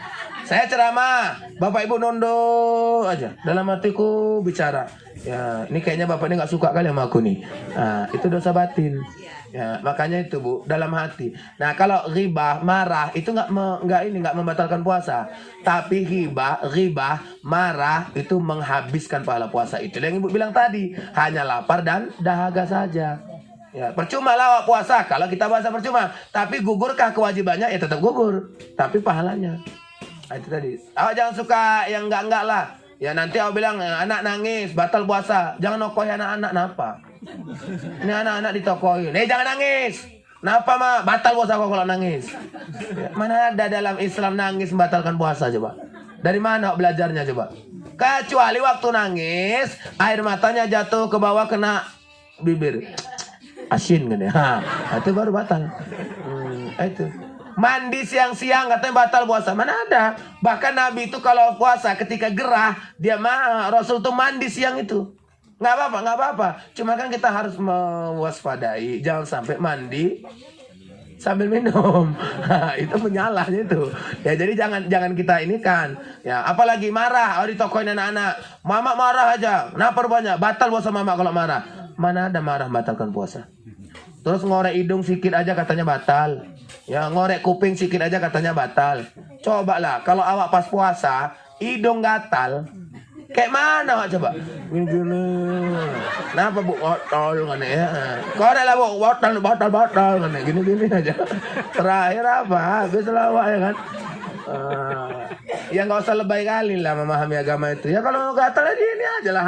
Saya ceramah, bapak ibu nondo aja. Dalam hatiku bicara, ya ini kayaknya bapak ini nggak suka kali sama aku nih. Nah, itu dosa batin. Ya, makanya itu bu, dalam hati. Nah, kalau ghibah, marah itu nggak membatalkan puasa. Tapi ghibah, marah itu menghabiskan pahala puasa. Itu yang ibu bilang tadi, hanya lapar dan dahaga saja. Ya, percuma lah puasa kalau kita bahasa percuma. Tapi gugurkah kewajibannya? Ya tetap gugur. Tapi pahalanya. Nah, itu tadi. Awak jangan suka yang enggak lah. Ya nanti awak bilang anak nangis batal puasa. Jangan nokohi anak-anak napa. Ini anak-anak ditokohin. Jangan nangis. Kenapa mah batal puasa kok kalau nangis? Ya, mana ada dalam Islam nangis membatalkan puasa coba? Dari mana belajarnya coba? Kecuali waktu nangis air matanya jatuh ke bawah kena bibir. Asin kan ya. Itu baru batal. Itu. Mandi siang-siang katanya batal puasa. Mana ada? Bahkan Nabi itu kalau puasa ketika gerah dia Rasul tuh mandi siang itu. Nggak apa-apa. Cuma kan kita harus mewaspadai, jangan sampai mandi sambil minum. Itu penyalahnya itu. Ya jadi jangan kita ini kan. Ya apalagi marah, ditokohin anak-anak. Mama marah aja. Kenapa rupanya? Batal puasa mama kalau marah. Mana ada marah batalkan puasa? Terus ngorek hidung sedikit aja katanya batal. Ya ngorek kuping sedikit aja katanya batal. Cobalah kalau awak pas puasa hidung gatal, kayak mana awak coba? Gini. Kenapa bu? Botol kan ya? Korek lah bu, botol kan ya? Gini aja. Terakhir apa? Habis lah awak ya kan? Ya nggak usah lebay kali lah memahami agama itu. Ya kalau gatal aja ini aja lah.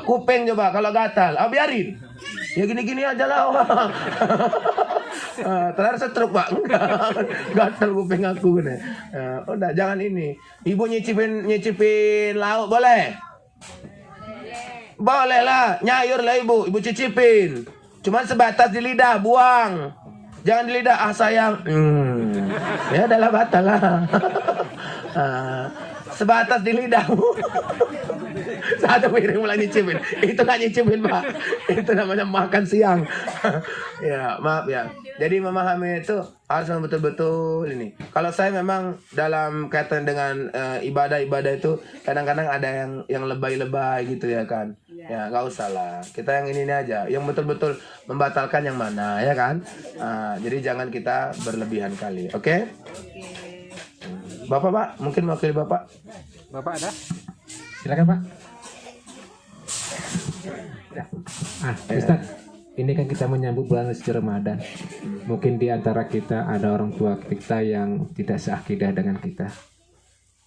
Kuping coba kalau gatal, biarin. Ya gini aja lah. Terakhir setruk pak, enggak gatal kuping aku nih. Udah jangan ini. Ibu nyicipin lauk boleh? Boleh lah, nyayur lah ibu cicipin. Cuman sebatas di lidah, buang. Jangan di lidah, sayang. Ya adalah batal lah. Sebatas di lidahmu. Satu piring mulai nyicipin. Itu gak nyicipin pak. Itu namanya makan siang. Ya maaf ya. Jadi memahami itu harus betul-betul ini. Kalau saya memang dalam kaitan dengan ibadah-ibadah itu kadang-kadang ada yang lebay-lebay gitu ya kan. Ya nggak usah lah. Kita yang ini aja. Yang betul-betul membatalkan yang mana ya kan. Jadi jangan kita berlebihan kali. Oke? Bapak pak, mungkin wakil bapak.
Bapak ada? Silakan pak. Ustaz, ini kan kita menyambut bulan suci Ramadan. Mungkin di antara kita ada orang tua kita yang tidak seakidah dengan kita.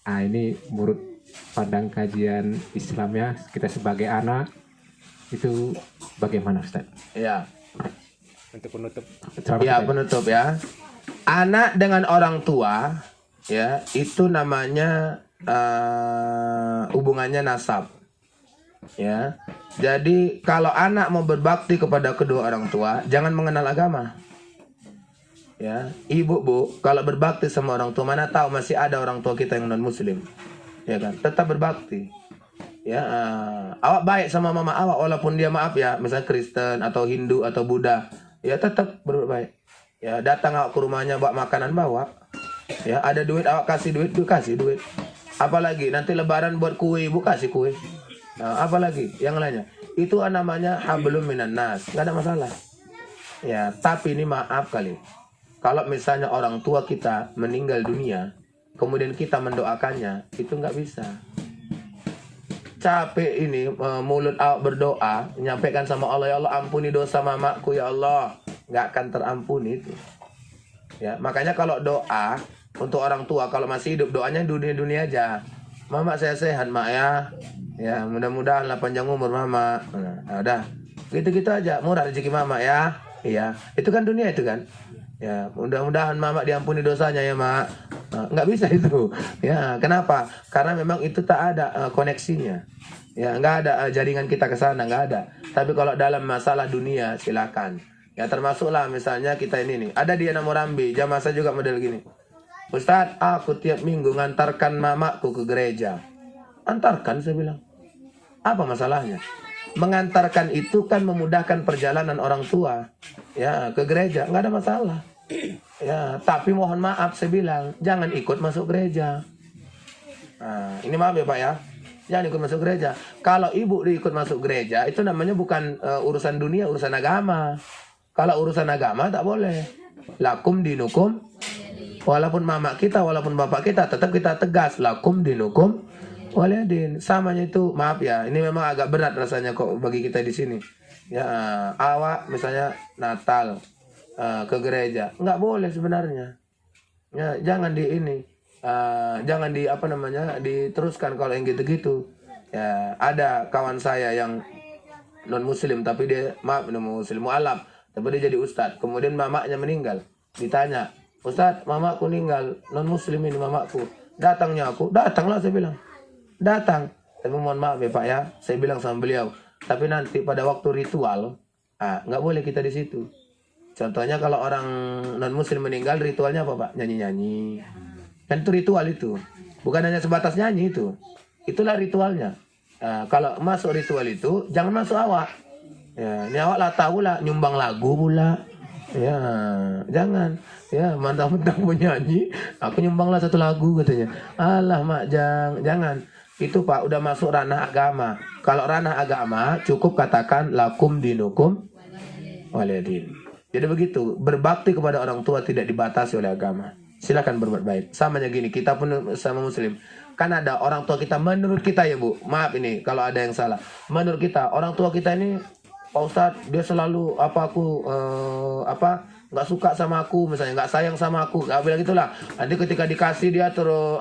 Ini menurut pandang kajian Islamnya, kita sebagai anak itu bagaimana Ustaz?
Ya.
Untuk penutup.
Ya penutup ya. Anak dengan orang tua ya itu namanya hubungannya nasab. Ya. Jadi kalau anak mau berbakti kepada kedua orang tua, jangan mengenal agama. Ya, ibu bu, kalau berbakti sama orang tua, mana tahu masih ada orang tua kita yang non muslim. Ya kan, tetap berbakti. Ya, awak baik sama mama awak walaupun dia maaf ya, misalnya Kristen atau Hindu atau Buddha, ya tetap berbaik. Ya, datang awak ke rumahnya bawa makanan bawa. Ya, ada duit awak kasih duit, kasih duit. Apalagi nanti lebaran buat kue, ibu kasih kue. Nah, apalagi yang lainnya. Itu namanya hablum minan nas, nggak ada masalah. Ya, tapi ini maaf kali. Kalau misalnya orang tua kita meninggal dunia, kemudian kita mendoakannya, itu nggak bisa. Capek ini mulut awak berdoa, menyampaikan sama Allah, ya Allah ampuni dosa mamaku ya Allah, nggak akan terampuni itu. Ya, makanya kalau doa untuk orang tua kalau masih hidup doanya dunia aja. Mama saya sehat mak ya. Ya mudah-mudahan lah panjang umur mama. Nah, udah gitu-gitu aja, murah rezeki mama ya. Iya, itu kan dunia itu kan. Ya mudah-mudahan mama diampuni dosanya ya mak. Nggak bisa itu. Ya kenapa? Karena memang itu tak ada koneksinya. Ya nggak ada jaringan kita ke sana, nggak ada. Tapi kalau dalam masalah dunia silakan. Ya termasuklah misalnya kita ini nih, ada di Morambi, jamaah saya juga model gini. Ustadz, aku tiap minggu ngantarkan mamaku ke gereja. Antarkan, saya bilang. Apa masalahnya? Mengantarkan itu kan memudahkan perjalanan orang tua ya ke gereja, nggak ada masalah. Ya, tapi mohon maaf saya bilang, jangan ikut masuk gereja. Nah, ini maaf ya Pak ya. Jangan ikut masuk gereja. Kalau ibu ikut masuk gereja, itu namanya bukan urusan dunia, urusan agama. Kalau urusan agama tak boleh. Lakum dinukum. Walaupun mama kita, walaupun bapak kita, tetap kita tegas. Lakum dinukum waliyadin. Samanya itu, maaf ya, ini memang agak berat rasanya kok bagi kita di sini. Ya, awak misalnya Natal ke gereja, nggak boleh sebenarnya. Ya, jangan di ini. Jangan di apa namanya diteruskan kalau yang gitu-gitu. Ya, ada kawan saya yang non muslim tapi dia non muslim mualaf, tapi dia jadi ustadz. Kemudian mamanya meninggal. Ditanya, "Ustadz, mamaku meninggal, non muslim ini mamaku." Datangnya aku, datanglah saya bilang. Datang. Tapi mohon maaf ya Pak ya, saya bilang sama beliau, tapi nanti pada waktu ritual, nggak boleh kita di situ. Contohnya kalau orang non muslim meninggal, ritualnya apa Pak? Nyanyi-nyanyi. Dan itu ritual itu, bukan hanya sebatas nyanyi itu. Itulah ritualnya. Kalau masuk ritual itu, jangan masuk awak. Ya, ini awak lah tahu lah, nyumbang lagu pula. Ya, jangan. Ya, mantap-mantap menyanyi, aku nyumbanglah satu lagu katanya. Alah mak, jangan. Itu Pak, udah masuk ranah agama. Kalau ranah agama, cukup katakan lakum dinukum waliyadin. Jadi begitu, berbakti kepada orang tua tidak dibatasi oleh agama. Silakan berbuat baik. Samanya gini, kita pun sama muslim. Kan ada orang tua kita, menurut kita ya Bu, maaf ini kalau ada yang salah. Menurut kita, orang tua kita ini, Pak Ustadz, dia selalu nggak suka sama aku, misalnya nggak sayang sama aku, nggak bilang gitulah. Nanti ketika dikasih dia terus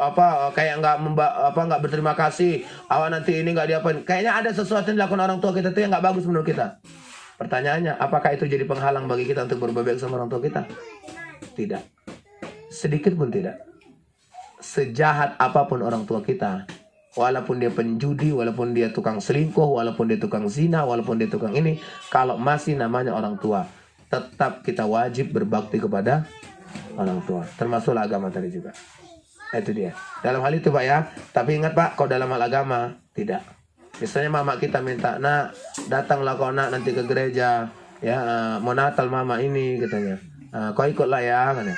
kayak nggak berterima kasih. Awak nanti ini nggak diapain. Kayaknya ada sesuatu yang dilakukan orang tua kita itu yang nggak bagus menurut kita. Pertanyaannya, apakah itu jadi penghalang bagi kita untuk berbuat baik sama orang tua kita? Tidak. Sedikit pun tidak. Sejahat apapun orang tua kita, walaupun dia penjudi, walaupun dia tukang selingkuh, walaupun dia tukang zina, walaupun dia tukang ini, kalau masih namanya orang tua, tetap kita wajib berbakti kepada orang tua. Termasuklah agama tadi juga. Itu dia. Dalam hal itu Pak ya. Tapi ingat Pak, kalau dalam hal agama tidak. Misalnya mama kita minta, "Nak, datanglah kau nak nanti ke gereja. Ya, mau Natal mama ini," katanya. "Kau ikutlah ya," katanya.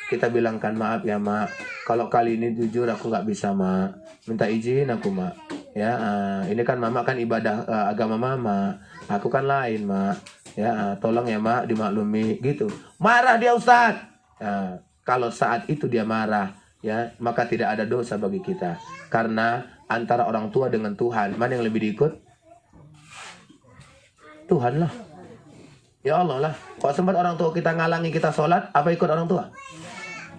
Kita bilangkan, "Maaf ya mak, kalau kali ini jujur aku nggak bisa mak, minta izin aku mak. Ya, ini kan mama kan ibadah agama mama, aku kan lain mak. Ya, tolong ya mak dimaklumi," gitu. Marah dia Ustadz. Kalau saat itu dia marah, ya maka tidak ada dosa bagi kita. Karena antara orang tua dengan Tuhan, mana yang lebih diikut? Tuhan lah. Ya Allah lah. Kalau sempat orang tua kita ngalangi kita sholat, apa ikut orang tua?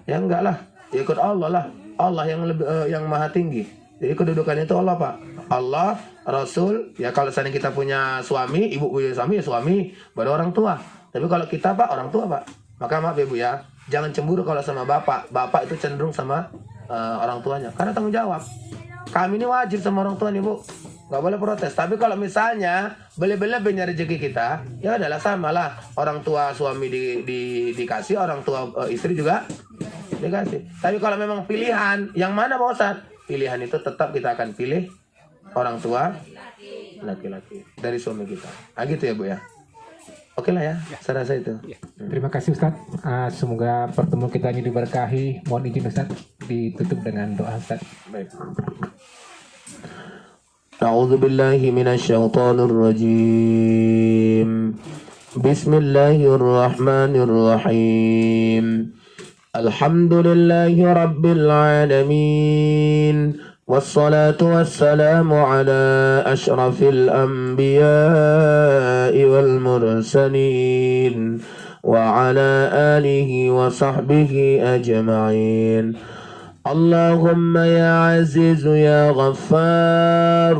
Ya enggak lah, ya ikut Allah lah. Allah yang lebih yang maha tinggi. Jadi kedudukannya itu Allah Pak. Allah, Rasul. Ya kalau misalnya kita punya suami, ibu punya suami, ya suami, baru orang tua. Tapi kalau kita Pak, orang tua Pak. Maka maaf ya Bu ya, jangan cemburu kalau sama bapak. Bapak itu cenderung sama orang tuanya. Karena tanggung jawab. Kami ini wajib sama orang tua nih Bu. Nggak boleh protes. Tapi kalau misalnya beli-beli rezeki kita, ya adalah sama lah. Orang tua suami dikasih, orang tua istri juga dikasih. Tapi kalau memang pilihan, yang mana Pak Ustadz? Pilihan itu tetap kita akan pilih orang tua laki-laki dari suami kita. Gitu ya Bu ya. Oke lah ya, saya rasa itu.
Terima kasih Ustadz. Semoga pertemuan kita ini diberkahi. Mohon izin Ustadz ditutup dengan doa Ustadz.
Baik. A'udzu billahi minasyaitonir rajim. Bismillahirrahmanirrahim. Alhamdulillahi rabbil alamin. والصلاة والسلام على أشرف الأنبياء والمرسلين وعلى آله وصحبه أجمعين. اللهم يا عزيز يا غفار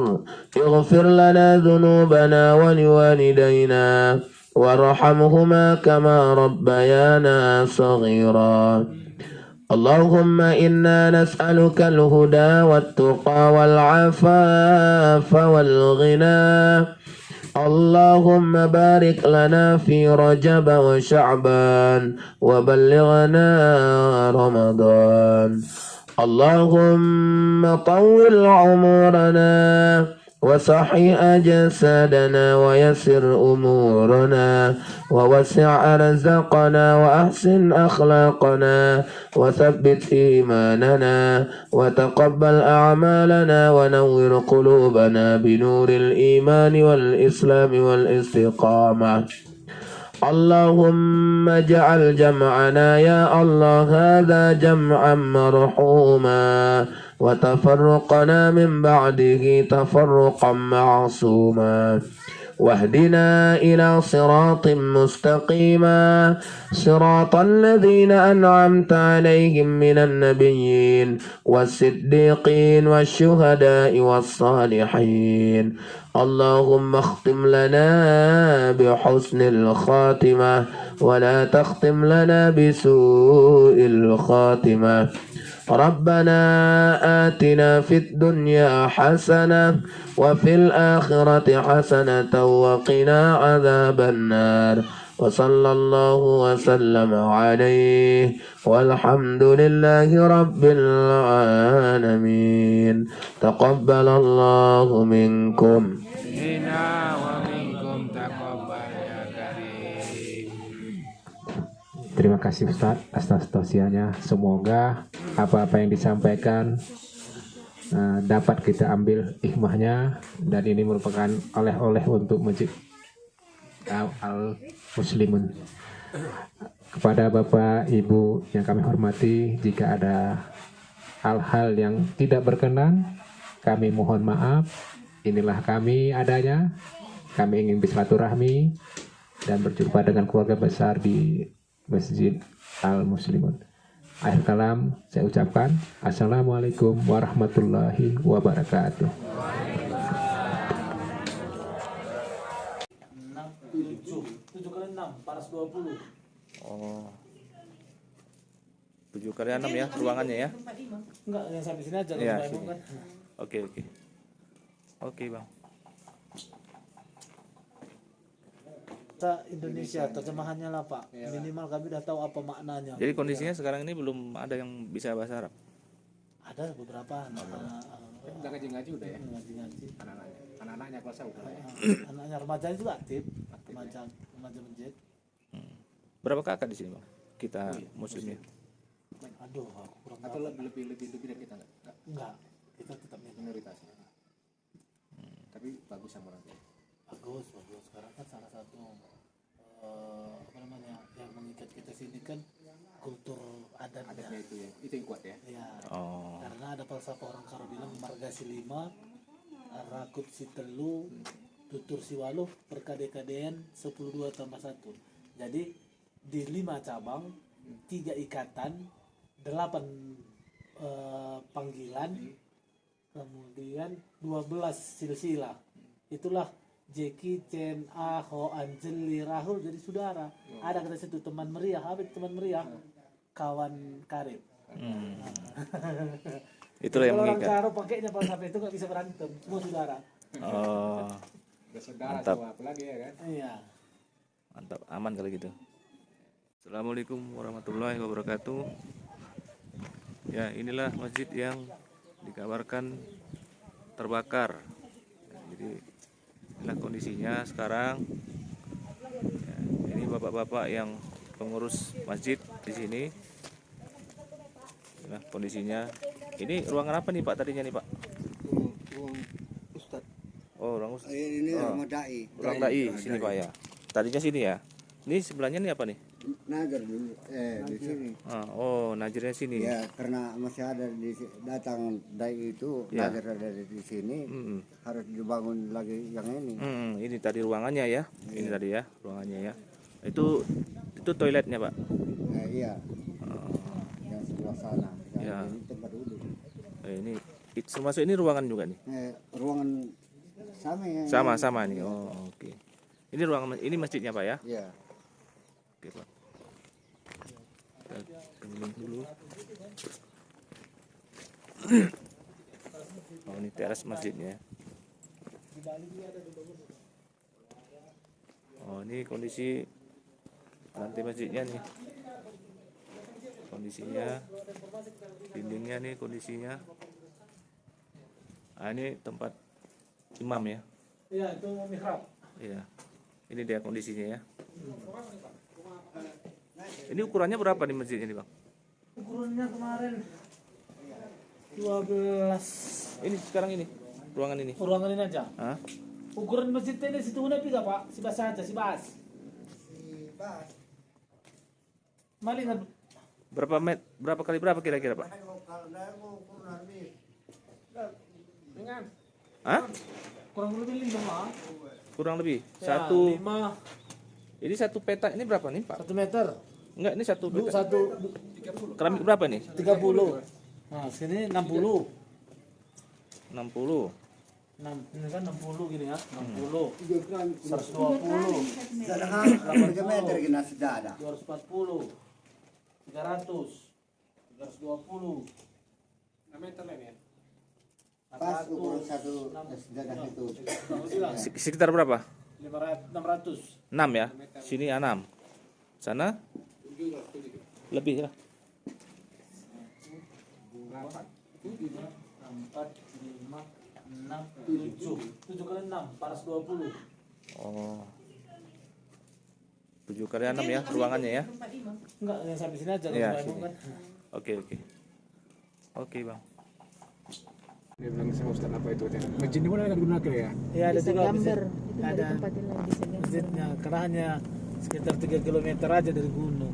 اغفر لنا ذنوبنا ولوالدينا وارحمهما كما ربيانا صغيرا. اللهم إنا نسألك الهدى والتقى والعفاف والغنى اللهم بارك لنا في رجب وشعبان وبلغنا رمضان. اللهم طول عمرنا وصحي أجسادنا ويسر أمورنا ووسع أرزاقنا وأحسن أخلاقنا وثبت إيماننا وتقبل أعمالنا ونور قلوبنا بنور الإيمان والإسلام والاستقامة. اللهم اجعل جمعنا يا الله هذا جمعا مرحوما وتفرقنا من بعده تفرقا معصوما واهدنا إلى صراط مستقيما صراط الذين أنعمت عليهم من النبيين والصديقين والشهداء والصالحين. اللهم اختم لنا بحسن الخاتمة ولا تختم لنا بسوء الخاتمة. ربنا آتنا في الدنيا حسنة وفي الآخرة حسنة وقنا عذاب النار. وصلى الله وسلم عليه والحمد لله رب العالمين. تقبل الله منكم.
Terima kasih Ustadz atas tausiahnya. Semoga apa-apa yang disampaikan dapat kita ambil hikmahnya, dan ini merupakan oleh-oleh untuk Masjid Al-Muslimun. Kepada Bapak Ibu yang kami hormati, jika ada hal-hal yang tidak berkenan, kami mohon maaf. Inilah kami adanya. Kami ingin bersilaturahmi dan berjumpa dengan keluarga besar di Masjid Al-Muslimun. Akhir kalam saya ucapkan Assalamualaikum warahmatullahi wabarakatuh.
7 kali 6, paras 20.
Oh. 7 kali 6 ya ruangannya ya?
Enggak, yang sampai sini aja.
Iya,
Bang,
sini.
kan?
Oke. Oke, Bang.
Bahasa Indonesia, terjemahannya lah Pak. Minimal kami udah tahu apa maknanya.
Jadi kondisinya sekarang ini belum ada yang bisa bahasa Arab.
Ada beberapa anak-anak.
Udah ngaji-ngaji udah ya?
Ngaji-ngaji.
Anak-anaknya kelas udah ya?
Anaknya remaja juga aktif. Remaja masjid.
Berapa kakak di sini, Bang? Kita muslimnya.
Aduh, aku kurang
Atau
tahu.
lebih dari kita nggak?
Enggak, kita tetap
Minoritas ya. Tapi bagus sama orang tua.
bagus. Sekarang kan salah satu apa namanya yang mengikat kita sini kan kultur adatnya.
Itu ya, itu yang kuat ya.
Ya,
Oh.
karena ada falsafah orang Karo bilang marga si 5, rakut si telu, tutur si waluh, perkade-kadean 10 2 tambah 1. Jadi di 5 cabang, 3 ikatan, 8 panggilan, kemudian 12 silsilah. Itulah Jeki, Chen, Aho, Anjeli, Rahul jadi saudara. Ada kata situ teman meriah, apa itu teman meriah? Kawan karib.
Itulah yang
Kalau orang
mengikat.
Karo pakainya falsafah itu nggak bisa berantem, semua saudara.
Oh.
Bersaudara
Mantap.
semua, apalagi ya kan?
Iya.
Mantap, aman kalau gitu. Assalamualaikum warahmatullahi wabarakatuh. Ya, inilah masjid yang dikabarkan terbakar. Ya, jadi inilah kondisinya sekarang. Ya, ini bapak-bapak yang pengurus masjid di sini. Inilah kondisinya. Ini ruangan apa nih Pak tadinya nih Pak?
Ustad,
Oh, ruang
ini
oh,
rumah dai.
ruang dai sini Pak ya. Tadinya sini ya. Ini sebelahnya nih apa nih?
Nagar dulu, di sini.
Oh, najirnya sini.
Ya, karena masih ada datang dai itu,
Ya.
nagar ada di sini,
Mm-mm.
harus dibangun lagi yang ini.
Ini tadi ruangannya ya. Ini tadi ya ruangannya ya. Itu toiletnya Pak.
Iya, yang sebelah sana.
Ya.
Ini tempat duduk.
Ini termasuk ini ruangan juga nih.
Ruangan sama ya.
Sama nih. Oh, oke. Ini ruangan ini masjidnya Pak ya.
Iya.
Oke Pak. Kita keliling dulu. Oh, ini teras masjidnya. Oh, ini kondisi lantai masjidnya nih. Kondisinya, dindingnya nih kondisinya. Ah, ini tempat imam ya.
Iya, itu mihrab.
Iya. Ini dia kondisinya ya. Ini ukurannya berapa nih masjid ini, Bang?
Ukurannya kemarin 12
Ini sekarang ini, ruangan ini.
ruangan ini aja.
Hah?
Ukuran masjid ini situ mana piga Pak? Si Bas aja, si Bas. Maling
Berapa kali berapa kira-kira, Pak? Hah?
kurang lebih 5.
Kurang lebih.
Ya,
Satu.
5
Ini satu petak ini berapa nih, Pak?
1 meter.
Enggak, ini satu petak.
1
Keramik berapa nih?
30. Nah, sini 60.
60.
Ini kan 60 gini ya, 60,
Juga kan
120,
sadahan 3 meter kena sejadah.
240, 300, 320, 6 meter lah ya.
Pas ukuran satu sejadah itu.
Sekitar berapa?
600.
6 ya. Sini 6. Sana lebih lah.
4, 5, 6, 7. 7 kali 6, 420.
Oh. 7 kali 6 ya ruangannya ya.
Enggak, yang sampai sini aja.
Iya,
kalau
sini.
kan.
Oke, oke. Oke, Bang.
Dia bilang sama Ustaz apa itu? Masjid ini mana akan digunakan ya?
Iya, ada juga
gambar
ada
tempat yang bisa gambar.
masjidnya, karena hanya sekitar 3 km aja dari gunung.